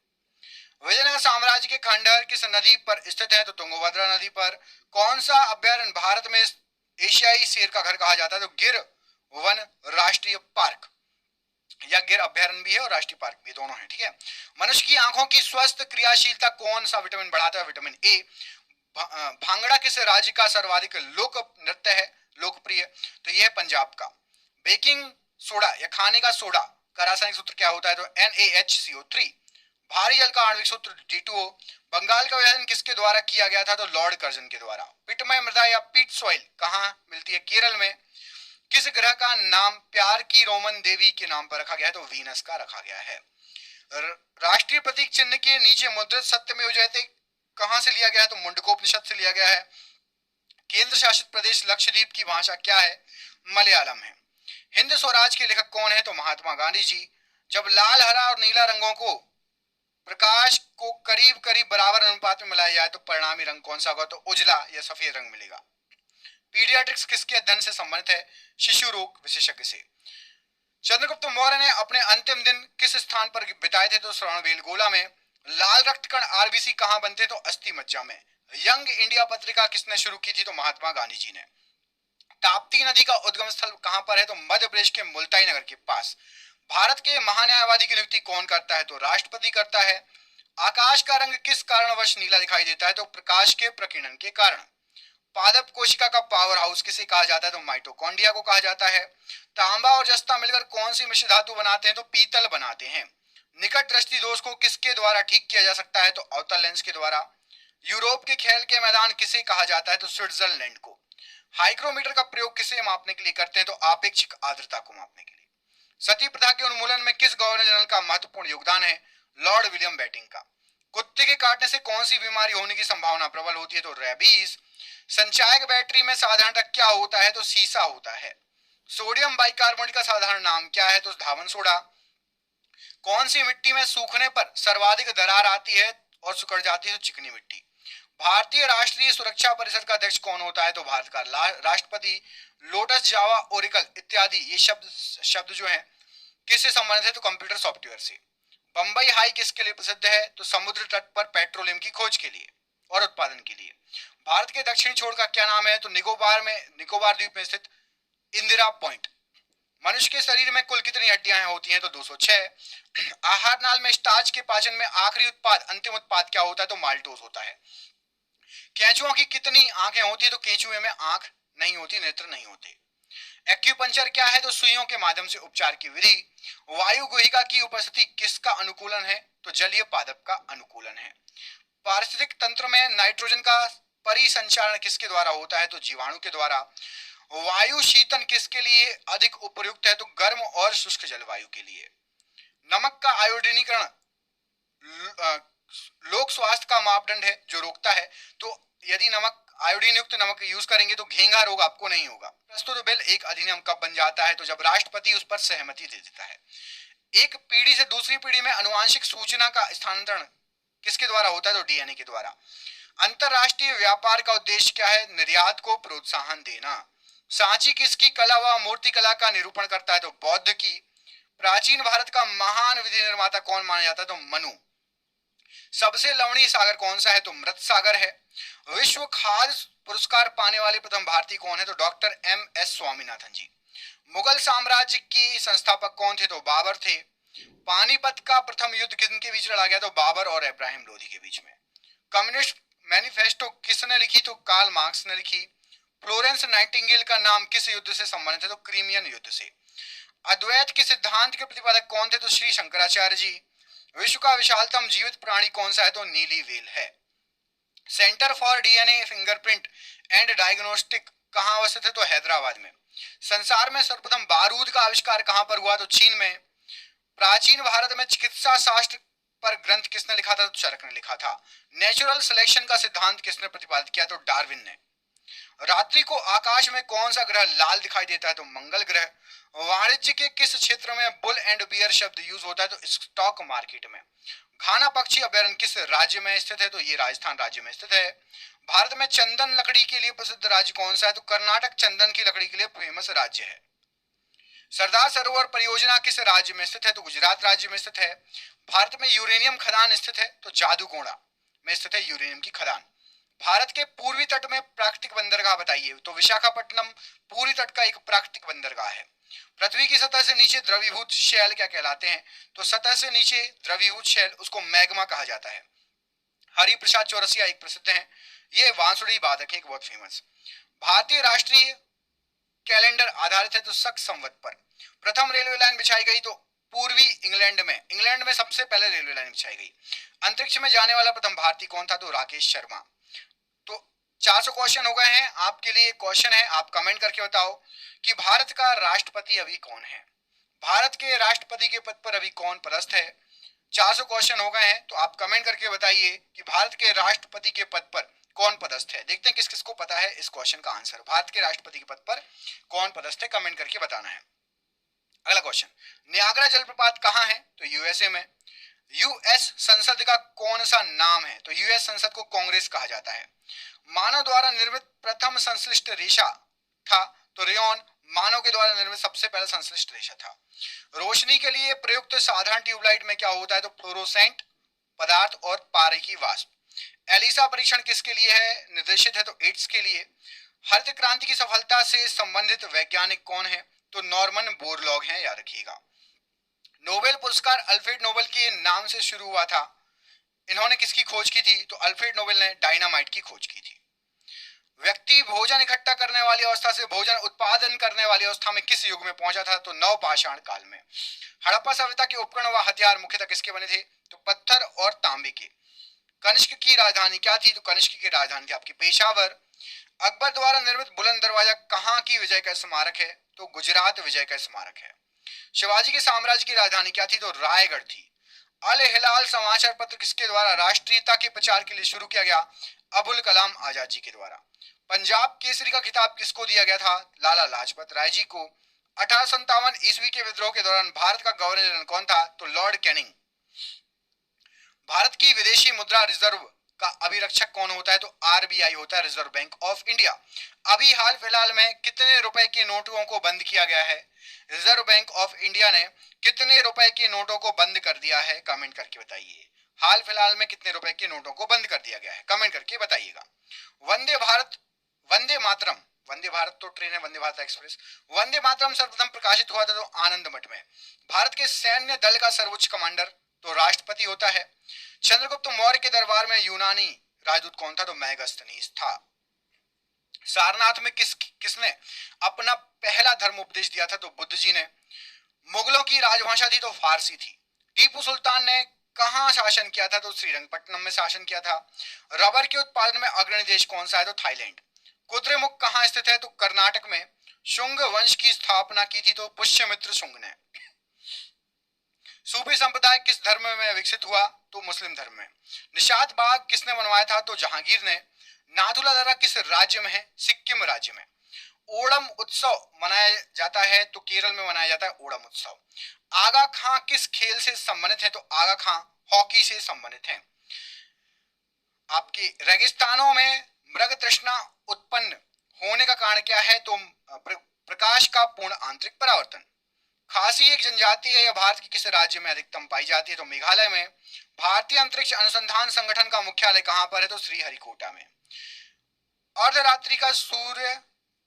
विजयनगर साम्राज्य के खंडहर किस नदी पर स्थित है? तो तुंगभद्रा नदी पर। कौन सा अभ्यारण्य भारत में एशियाई शेर का घर कहा जाता है? तो गिर वन राष्ट्रीय पार्क, या गिर अभ्यारण्य भी है और राष्ट्रीय पार्क भी, दोनों है, ठीक है। मनुष्य की आंखों की स्वस्थ क्रियाशीलता कौन सा विटामिन बढ़ाता है? Vitamin A. भांगड़ा किस राज्य का सर्वाधिक लोक नृत्य है, लोकप्रिय? तो यह है पंजाब का। बेकिंग सोडा या खाने का सोडा का रासायनिक सूत्र क्या होता है? तो NaHCO3। भारी जल का आणविक सूत्र D2O। बंगाल का विभाजन किसके द्वारा किया गया था? तो लॉर्ड कर्जन के द्वारा। पिटमय मृदा या पीट सॉइल कहां मिलती है? केरल में। किस ग्रह का नाम प्यार की रोमन देवी के नाम पर रखा गया है? तो वीनस का रखा गया है। राष्ट्रीय प्रतीक चिन्ह के नीचे मुद्रित सत्यमेव जयते कहां से लिया गया है? तो मुंडकोपनिषद से लिया गया है। केंद्र शासित प्रदेश लक्षद्वीप की भाषा क्या है? मलयालम है। हिंद स्वराज के लेखक कौन है? तो महात्मा गांधी जी। जब लाल, हरा और नीला रंगों को प्रकाश को करीब करीब बराबर अनुपात में मिलाया जाए तो परिणामी रंग कौन सा होगा? तो उजला या सफेद रंग मिलेगा। पीडियाट्रिक्स किसके अध्ययन से संबंधित है? शिशु रोग विशेषज्ञ से। चंद्रगुप्त मौर्य ने अपने अंतिम दिन किस स्थान पर बिताए थे? तो श्रवणबेलगोला में। लाल रक्त कण आरबीसी कहां बनते? तो अस्थि मज्जा में। यंग इंडिया पत्रिका किसने शुरू की थी? तो महात्मा गांधी जी ने। ताप्ती नदी का उद्गम स्थल कहां पर है? तो मध्य प्रदेश के मुल्ताई नगर के पास। भारत के महान्यायवादी की नियुक्ति कौन करता है? तो राष्ट्रपति करता है। आकाश का रंग किस कारणवश नीला दिखाई देता है? तो प्रकाश के प्रकीर्णन के कारण। पादप कोशिका का पावर हाउस किसे कहा जाता है? तो माइटोकॉन्ड्रिया को कहा जाता है। तांबा और जस्ता मिलकर कौन सी मिश्र धातु बनाते हैं? तो पीतल बनाते हैं। निकट दृष्टि दोष को किसके द्वारा ठीक किया जा सकता है? तो अवतल लेंस के द्वारा। यूरोप के खेल के मैदान किसे कहा जाता है? तो स्विट्जरलैंड को। हाइग्रोमीटर का प्रयोग किसे मापने के लिए करते हैं? तो आपेक्षिक आर्द्रता को मापने के लिए। सती प्रथा के उन्मूलन में किस गवर्नर जनरल का महत्वपूर्ण योगदान है? लॉर्ड विलियम बेटिंग का। कुत्ते के काटने से कौन सी बीमारी होने की संभावना प्रबल होती है? तो रेबीज। संचायक बैटरी में साधारणतः क्या होता है? तो सीसा होता है। सोडियम बाइकार्बोनेट का साधारण नाम क्या है? तो धावन सोडा। कौन सी मिट्टी में सूखने पर सर्वाधिक दरार आती है और सिकुड़ जाती है? तो चिकनी मिट्टी। भारतीय राष्ट्रीय सुरक्षा परिषद का अध्यक्ष कौन होता है? तो भारत का राष्ट्रपति। लोटस, जावा, ओरेकल इत्यादि ये शब्द जो है किससे संबंधित है? तो कंप्यूटर सॉफ्टवेयर से। बंबई हाई किसके लिए प्रसिद्ध है? तो समुद्र तट पर पेट्रोलियम की खोज के लिए और उत्पादन के लिए। भारत के दक्षिणी छोर का क्या नाम है? तो निकोबार द्वीप में स्थित इंदिरा पॉइंट। मनुष्य के शरीर में कुल कितनी हड्डियां होती हैं? तो 206। आहार नाल में स्टार्च के पाचन में आखिरी उत्पाद, अंतिम उत्पाद क्या होता है? तो माल्टोज होता है। केंचुओं की कितनी आंखें होती है? तो केंचुए में आंख नहीं होती, नेत्र नहीं होते। एक्यूपंक्चर क्या है? तो सुइयों के माध्यम से उपचार की विधि। वायु गुहिका की उपस्थिति किसका अनुकूलन है? तो जलीय पादप का अनुकूलन है। पारिस्थितिक तंत्र में नाइट्रोजन का परिसंचारण किसके द्वारा होता है? तो जीवाणु के द्वारा। वायु शीतन किसके लिए अधिक उपयुक्त है? तो गर्म और शुष्क जलवायु के लिए। नमक का आयोडीनीकरण लोक स्वास्थ्य का मापदंड है जो रोकता है। तो यदि नमक, आयोडीन युक्त नमक यूज करेंगे तो घेंघा रोग आपको नहीं होगा। प्रस्तुत बिल एक अधिनियम कब बन जाता है? तो जब राष्ट्रपति उस पर सहमति दे देता है। एक पीढ़ी से दूसरी पीढ़ी में अनुवांशिक सूचना का स्थानांतरण किसके द्वारा होता है? तो डीएनए के द्वारा। अंतरराष्ट्रीय व्यापार का उद्देश्य क्या है? निर्यात को प्रोत्साहन देना। सांची किसकी कला व मूर्ति कला का निरूपण करता है? तो बौद्ध की। प्राचीन भारत का महान विधि निर्माता कौन माना जाता है? तो मनु। सबसे लवणीय सागर कौन सा है? तो मृत सागर है। विश्व खाद्य पुरस्कार पाने वाले प्रथम भारतीय कौन है? तो डॉक्टर MS स्वामीनाथन जी। मुगल साम्राज्य की संस्थापक कौन थे? तो बाबर थे। पानीपत का प्रथम युद्ध किनके बीच लड़ा गया? तो बाबर और इब्राहिम लोधी के बीच में। कम्युनिस्ट मैनिफेस्टो किसने लिखी? तो कार्ल मार्क्स ने लिखी। फ्लोरेंस नाइटिंगेल का नाम किस युद्ध से संबंधित है? तो क्रीमियन युद्ध से। अद्वैत के सिद्धांत के प्रतिपादक कौन थे? तो श्री शंकराचार्य जी। विश्व का विशालतम जीवित प्राणी कौन सा है? तो नीली व्हेल है। Centre for DNA fingerprint and diagnostic कहां अवस्थित है? तो हैदराबाद में। संसार में सर्वप्रथम बारूद का आविष्कार कहां पर हुआ? तो चीन में। प्राचीन भारत में चिकित्सा शास्त्र पर ग्रंथ किसने लिखा था? तो चरक ने लिखा था। नेचुरल सिलेक्शन का सिद्धांत किसने प्रतिपादित किया? तो डार्विन ने। रात्रि को आकाश में कौन सा ग्रह लाल दिखाई देता है? तो मंगल ग्रह। वाणिज्य के किस क्षेत्र में बुल एंड बियर शब्द यूज होता है? तो स्टॉक मार्केट में। घाना पक्षी अभयारण्य किस राज्य में स्थित है? तो ये राजस्थान राज्य में स्थित है। भारत में चंदन लकड़ी के लिए प्रसिद्ध राज्य कौन सा है? तो कर्नाटक चंदन की लकड़ी के लिए फेमस राज्य है। सरदार सरोवर परियोजना किस राज्य में स्थित है? तो गुजरात राज्य में स्थित है। भारत में यूरेनियम खदान स्थित है? तो जादूगोड़ा में स्थित है यूरेनियम की खदान। भारत के पूर्वी तट में प्राकृतिक बंदरगाह बताइए। तो विशाखापट्टनम पूर्वी तट का एक प्राकृतिक बंदरगाह है। पृथ्वी की सतह से नीचे द्रवीभूत शैल क्या कहलाते हैं? तो सतह से नीचे द्रवीभूत शैल उसको मैग्मा कहा जाता है। हरिप्रसाद चौरसिया एक प्रसिद्ध हैं। ये बांसुरी वादक है, एक बहुत फेमस। भारतीय राष्ट्रीय कैलेंडर आधारित है तो शक संवत पर। प्रथम रेलवे लाइन बिछाई गई तो पूर्वी इंग्लैंड में सबसे पहले रेलवे लाइन बिछाई गई। अंतरिक्ष में जाने वाला प्रथम भारतीय कौन था? तो राकेश शर्मा। तो 400 क्वेश्चन हो गए हैं। आपके लिए क्वेश्चन है, आप कमेंट करके बताओ कि भारत का राष्ट्रपति अभी कौन है? भारत के राष्ट्रपति के पद पर अभी कौन पदस्थ है? 400 क्वेश्चन हो गए हैं, तो आप कमेंट करके बताइए कि भारत के राष्ट्रपति के पद पर कौन पदस्थ है। देखते हैं किस किस को पता है इस क्वेश्चन का आंसर। भारत के राष्ट्रपति के पद पर कौन पदस्थ है, कमेंट करके बताना है। अगला क्वेश्चन, नियाग्रा जलप्रपात कहां है? तो यूएसए में। यूएस संसद का कौन सा नाम है? तो यूएस संसद को कांग्रेस कहा जाता है। मानव द्वारा निर्मित प्रथम संश्लिष्ट रेशा था? तो रेयॉन मानव के द्वारा निर्मित सबसे पहला संश्लिष्ट रेशा था। रोशनी के लिए प्रयुक्त साधारण ट्यूबलाइट में क्या होता है? तो फ्लोरोसेंट पदार्थ और पारकी वाष्प। एलिसा परीक्षण किसके लिए है निर्देशित है? तो एड्स के लिए। हरित क्रांति की सफलता से संबंधित वैज्ञानिक कौन है? तो नॉर्मन बोरलॉग हैं, याद रखिएगा। नोबेल पुरस्कार अल्फ्रेड नोबेल के नाम से शुरू हुआ था। इन्होंने किसकी खोज की थी? तो अल्फ्रेड नोबेल ने डायनामाइट की खोज की थी। व्यक्ति भोजन इकट्ठा करने वाली अवस्था से भोजन उत्पादन करने वाली अवस्था में किस युग में पहुंचा था? तो नवपाषाण काल में। हड़प्पा सभ्यता के उपकरण व हथियार मुख्यतः किसके बने थे? तो पत्थर और तांबे के। कनिष्क की राजधानी क्या थी? तो कनिष्क की राजधानी थी आपकी पेशावर। अकबर द्वारा निर्मित बुलंद दरवाजा कहां की विजय का स्मारक है? तो गुजरात विजय का स्मारक है। शिवाजी के साम्राज्य की राजधानी क्या थी? तो रायगढ़ थी। अल हिलाल समाचार पत्र किसके द्वारा राष्ट्रीयता के प्रचार के लिए शुरू किया गया? अबुल कलाम आजाद जी के द्वारा। पंजाब केसरी का खिताब किसको दिया गया था? लाला लाजपत राय जी को। 1857 ईस्वी के विद्रोह के दौरान भारत का गवर्नर जनरल कौन था? तो लॉर्ड कैनिंग। भारत की विदेशी मुद्रा रिजर्व का अभिरक्षक कौन होता है? तो आरबीआई होता है, रिजर्व बैंक ऑफ इंडिया। अभी हाल फिलहाल में कितने रुपए के नोटों को बंद किया गया है? रिजर्व बैंक ऑफ इंडिया ने कितने रुपए के नोटों को बंद कर दिया है? कमेंट करके बताइए। हाल फिलहाल में कितने रुपए के नोटों को बंद कर दिया गया है, कमेंट करके बताइएगा। वंदे भारत, वंदे मातरम, वंदे भारत तो ट्रेन है, वंदे भारत एक्सप्रेस। वंदे मातरम सर्वप्रथम प्रकाशित हुआ था तो आनंद मठ में। भारत के सैन्य दल का सर्वोच्च कमांडर तो राष्ट्रपति होता है। चंद्रगुप्त मौर्य के दरबार में यूनानी राजदूत कौन था? तो मैगस्थनीज था। सारनाथ में किसने अपना पहला धर्म उपदेश दिया था? तो बुद्ध जी ने। मुगलों की राजभाषा थी तो फारसी थी। टीपू सुल्तान ने कहां शासन किया था? तो श्रीरंगपट्टनम में शासन किया था। रबर के उत्पादन में अग्रणी देश कौन सा है? तो थाईलैंड। कुद्रेमुख कहां स्थित है? तो कर्नाटक में। शुंग वंश की स्थापना की थी तो पुष्यमित्र शुंग ने। सूफी संप्रदाय किस धर्म में विकसित हुआ? तो मुस्लिम धर्म में। निशात बाग किसने बनवाया था? तो जहांगीर ने। नाथुला दर्रा किस राज्य में है? सिक्किम राज्य में। ओणम उत्सव मनाया जाता है तो केरल में मनाया जाता है ओणम उत्सव। आगा खां किस खेल से संबंधित है? तो आगा खां हॉकी से संबंधित है। आपके रेगिस्तानों में मृग तृष्णा उत्पन्न होने का कारण क्या है? तो प्रकाश का पूर्ण आंतरिक परावर्तन। खासी एक जनजाति है, यह भारत के किस राज्य में अधिकतम पाई जाती है? तो मेघालय में। भारतीय अंतरिक्ष अनुसंधान संगठन का मुख्यालय कहां पर है? तो श्रीहरिकोटा में। अर्धरात्रि का सूर्य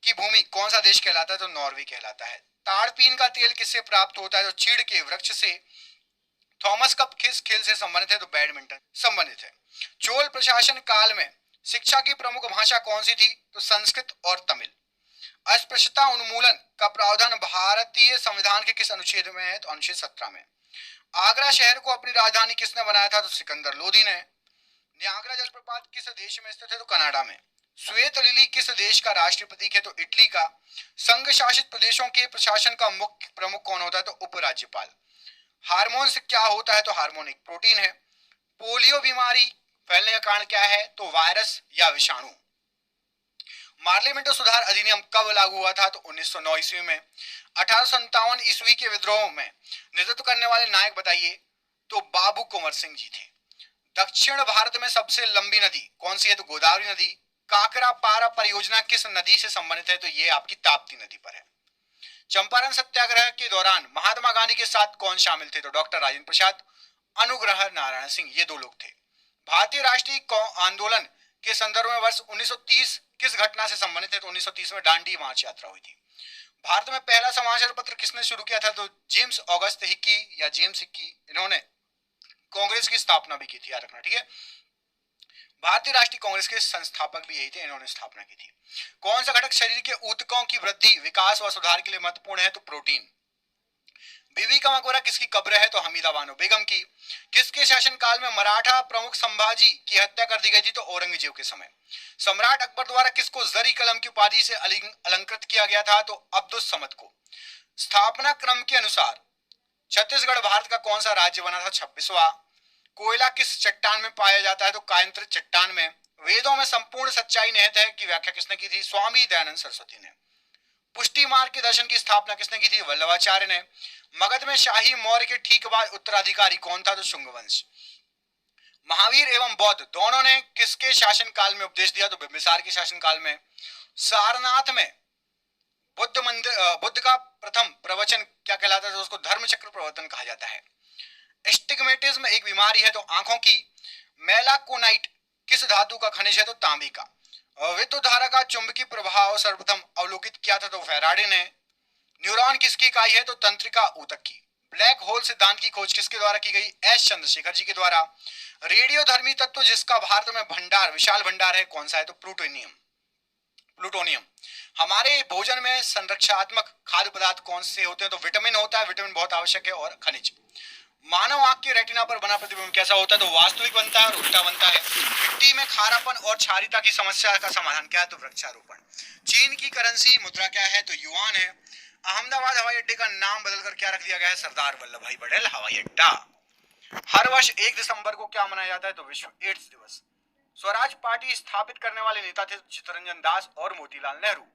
की भूमि कौन सा देश कहलाता है? तो नॉर्वे कहलाता है। ताड़पीन का तेल किससे प्राप्त होता है? तो चीड़ के वृक्ष से। थॉमस कप किस खेल से संबंधित है? तो बैडमिंटन संबंधित है। चोल प्रशासन काल में शिक्षा की प्रमुख भाषा कौन सी थी? तो संस्कृत और तमिल। अस्पृश्यता उन्मूलन का प्रावधान भारतीय संविधान के किस अनुच्छेद में है? तो अनुच्छेद 17 में। आगरा शहर को अपनी राजधानी किसने बनाया था? तो सिकंदर लोधी ने। नियाग्रा जलप्रपात किस देश में स्थित है? तो कनाडा में। श्वेत लिली किस देश का राष्ट्रीय प्रतीक है? तो इटली का। संघ शासित प्रदेशों के प्रशासन का मुख्य प्रमुख कौन होता है? तो उपराज्यपाल। हार्मोन से क्या होता है? तो हार्मोन एक प्रोटीन है। पोलियो बीमारी फैलने का कारण क्या है? तो वायरस या विषाणु। मार्लिमेंटो सुधार अधिनियम कब लागू हुआ था? तो 1909 ईस्वी में। 1857 ईस्वी के विद्रोह में नेतृत्व करने वाले नायक बताइए? तो बाबू कुंवर सिंह जी थे। दक्षिण भारत में सबसे लंबी नदी कौन सी है? तो गोदावरी नदी। काकरा पारा परियोजना किस नदी से संबंधित है? तो ये आपकी ताप्ती नदी पर है। चंपारण सत्याग्रह के दौरान महात्मा गांधी के साथ कौन शामिल थे? तो डॉक्टर राजेंद्र प्रसाद, अनुग्रह नारायण सिंह, ये दो लोग थे। भारतीय राष्ट्रीय आंदोलन के संदर्भ में वर्ष 1930 किस घटना से संबंधित है? तो 1930 में दांडी मार्च यात्रा हुई थी। भारत में पहला समाचार पत्र किसने शुरू किया था? तो जेम्स ऑगस्ट हिक्की या जेम्स हिक्की, इन्होंने कांग्रेस की स्थापना भी की थी, याद रखना, ठीक है। भारतीय राष्ट्रीय कांग्रेस के संस्थापक भी यही थे, इन्होंने स्थापना की थी। कौन सा घटक शरीर के ऊतकों की वृद्धि, विकास व सुधार के लिए महत्वपूर्ण है? तो प्रोटीन। बीबी का मकबरा किसकी कब्र है? तो हमीदा बानो बेगम की। किसके शासनकाल में मराठा प्रमुख संभाजी की हत्या कर दी गई थी? तो औरंगजेब के समय। सम्राट अकबर द्वारा किसको जरी कलम की उपाधि से अलंकृत किया गया था? तो अब्दुस समद को। स्थापना क्रम के अनुसार छत्तीसगढ़ भारत का कौन सा राज्य बना था? 26वां। कोयला किस चट्टान में पाया जाता है? तो कायंत्रित चट्टान में। वेदों में संपूर्ण सच्चाई निहित है की व्याख्या किसने की थी? स्वामी दयानंद सरस्वती ने। पुष्टि मार्ग के दर्शन की स्थापना किसने की थी? वल्लभाचार्य ने। मगध में शाही मौर्य के ठीक बाद उत्तराधिकारी कौन था? तो शुंग वंश। महावीर एवं बौद्ध दोनों ने किसके शासनकाल में उपदेश दिया? तो बिंबिसार के शासनकाल में। सारनाथ में बुद्ध का प्रथम प्रवचन क्या कहलाता है? तो उसको धर्मचक्र प्रवर्तन कहा जाता है। एस्टिग्मेटिज्म एक बीमारी है, तो आंखों की। मेलाकोनाइट किस धातु का खनिज है? तो तांबे का। विद्युत धारा का चुंबकीय प्रभाव सर्वप्रथम अवलोकित किया था? तो फैराडे ने। न्यूरॉन किसकी इकाई है? तो तंत्रिका ऊतक की। ब्लैक होल सिद्धांत की खोज किसके द्वारा की गई? एस चंद्रशेखर जी के द्वारा। रेडियोधर्मी तत्व जिसका भारत में भंडार, विशाल भंडार है, कौन सा है? तो प्लूटोनियम। प्लूटोनियम। हमारे भोजन में संरक्षात्मक खाद्य पदार्थ कौन से होते हैं? तो विटामिन होता है, विटामिन बहुत आवश्यक है, और खनिज। मानव आंख के रेटिना पर बना प्रतिबिंब कैसा होता है? तो वास्तविक बनता है और उल्टा बनता है। मिट्टी में खारापन और क्षारीयता की समस्या का समाधान क्या है? तो वृक्षारोपण। चीन की करेंसी मुद्रा क्या है? तो युआन है। अहमदाबाद हवाई अड्डे का नाम बदलकर क्या रख दिया गया है? सरदार वल्लभ भाई पटेल हवाई अड्डा। हर वर्ष 1 दिसंबर को क्या मनाया जाता है? तो विश्व एड्स दिवस। स्वराज पार्टी स्थापित करने वाले नेता थे चित्तरंजन दास और मोतीलाल नेहरू।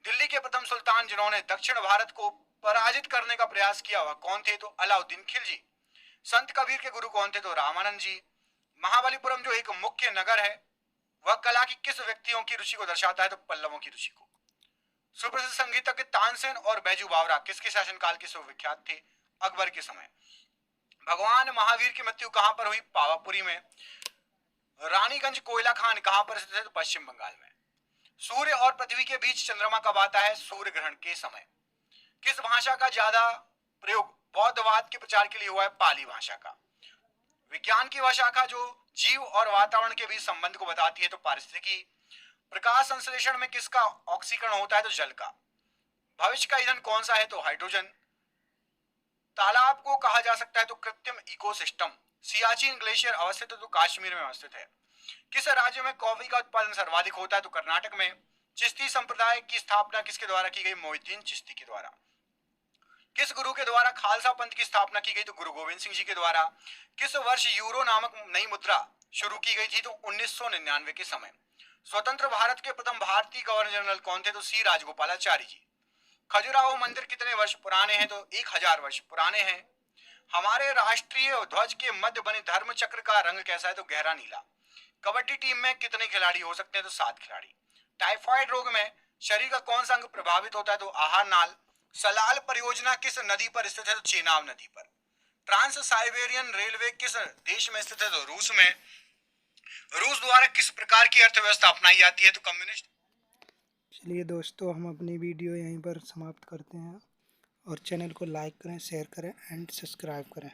दिल्ली के प्रथम सुल्तान जिन्होंने दक्षिण भारत को पराजित करने का प्रयास किया वह कौन थे? तो अलाउद्दीन खिलजी। संत कबीर के गुरु कौन थे? तो रामानंद जी। महाबलीपुरम जो एक मुख्य नगर है वह कला की किस व्यक्तियों की रुचि को दर्शाता है? तो पल्लवों की रुचि को। सुप्रसिद्ध संगीतज्ञ तानसेन और बैजू बावरा किसके शासनकाल के सुविख्यात थे? अकबर के समय। भगवान महावीर की मृत्यु कहां पर हुई? पावापुरी में। रानीगंज कोयला खान कहां पर स्थित है? तो पश्चिम बंगाल में। सूर्य और पृथ्वी के बीच चंद्रमा कब आता है? सूर्य ग्रहण के समय। किस भाषा का ज्यादा प्रयोग बौद्धवाद के प्रचार के लिए हुआ है? पाली भाषा का। विज्ञान की वह शाखा जो जीव और वातावरण के बीच संबंध को बताती है? तो पारिस्थितिकी। प्रकाश संश्लेषण में किसका ऑक्सीकरण होता है? तो जल का। भविष्य का ईंधन कौन सा है? तो हाइड्रोजन। तालाब को कहा जा सकता है तो कृत्रिम इकोसिस्टम। सियाचिन ग्लेशियर अवस्थित है? तो कश्मीर में अवस्थित है। किस राज्य में कॉफी का उत्पादन सर्वाधिक होता है? तो कर्नाटक में। चिश्ती संप्रदाय की स्थापना किसके द्वारा की गई? मोइनुद्दीन चिश्ती के द्वारा। किस गुरु के द्वारा खालसा पंथ की स्थापना की गई? तो गुरु गोविंद सिंह जी के द्वारा। किस वर्ष यूरो नामक नई मुद्रा शुरू की गई थी? तो 1999 के समय। स्वतंत्र भारत के प्रथम भारतीय गवर्नर जनरल कौन थे? तो सी राजगोपालाचारी जी। खजुराहो मंदिर कितने वर्ष पुराने हैं? तो 1000 वर्ष पुराने हैं। हमारे राष्ट्रीय ध्वज के मध्य बने धर्म चक्र का रंग कैसा है? तो गहरा नीला। कबड्डी टीम में कितने खिलाड़ी हो सकते हैं? तो 7 खिलाड़ी। टाइफाइड रोग में शरीर का कौन सा अंग प्रभावित होता है? तो आहार नाल। सलाल परियोजना किस नदी पर स्थित है? तो चेनाब नदी पर। ट्रांस साइबेरियन रेलवे किस देश में स्थित है? तो रूस में। रूस द्वारा किस प्रकार की अर्थव्यवस्था अपनाई जाती है? तो कम्युनिस्ट। चलिए दोस्तों, हम अपनी वीडियो यहीं पर समाप्त करते हैं। और चैनल को लाइक करें, शेयर करें एंड सब्सक्राइब करें।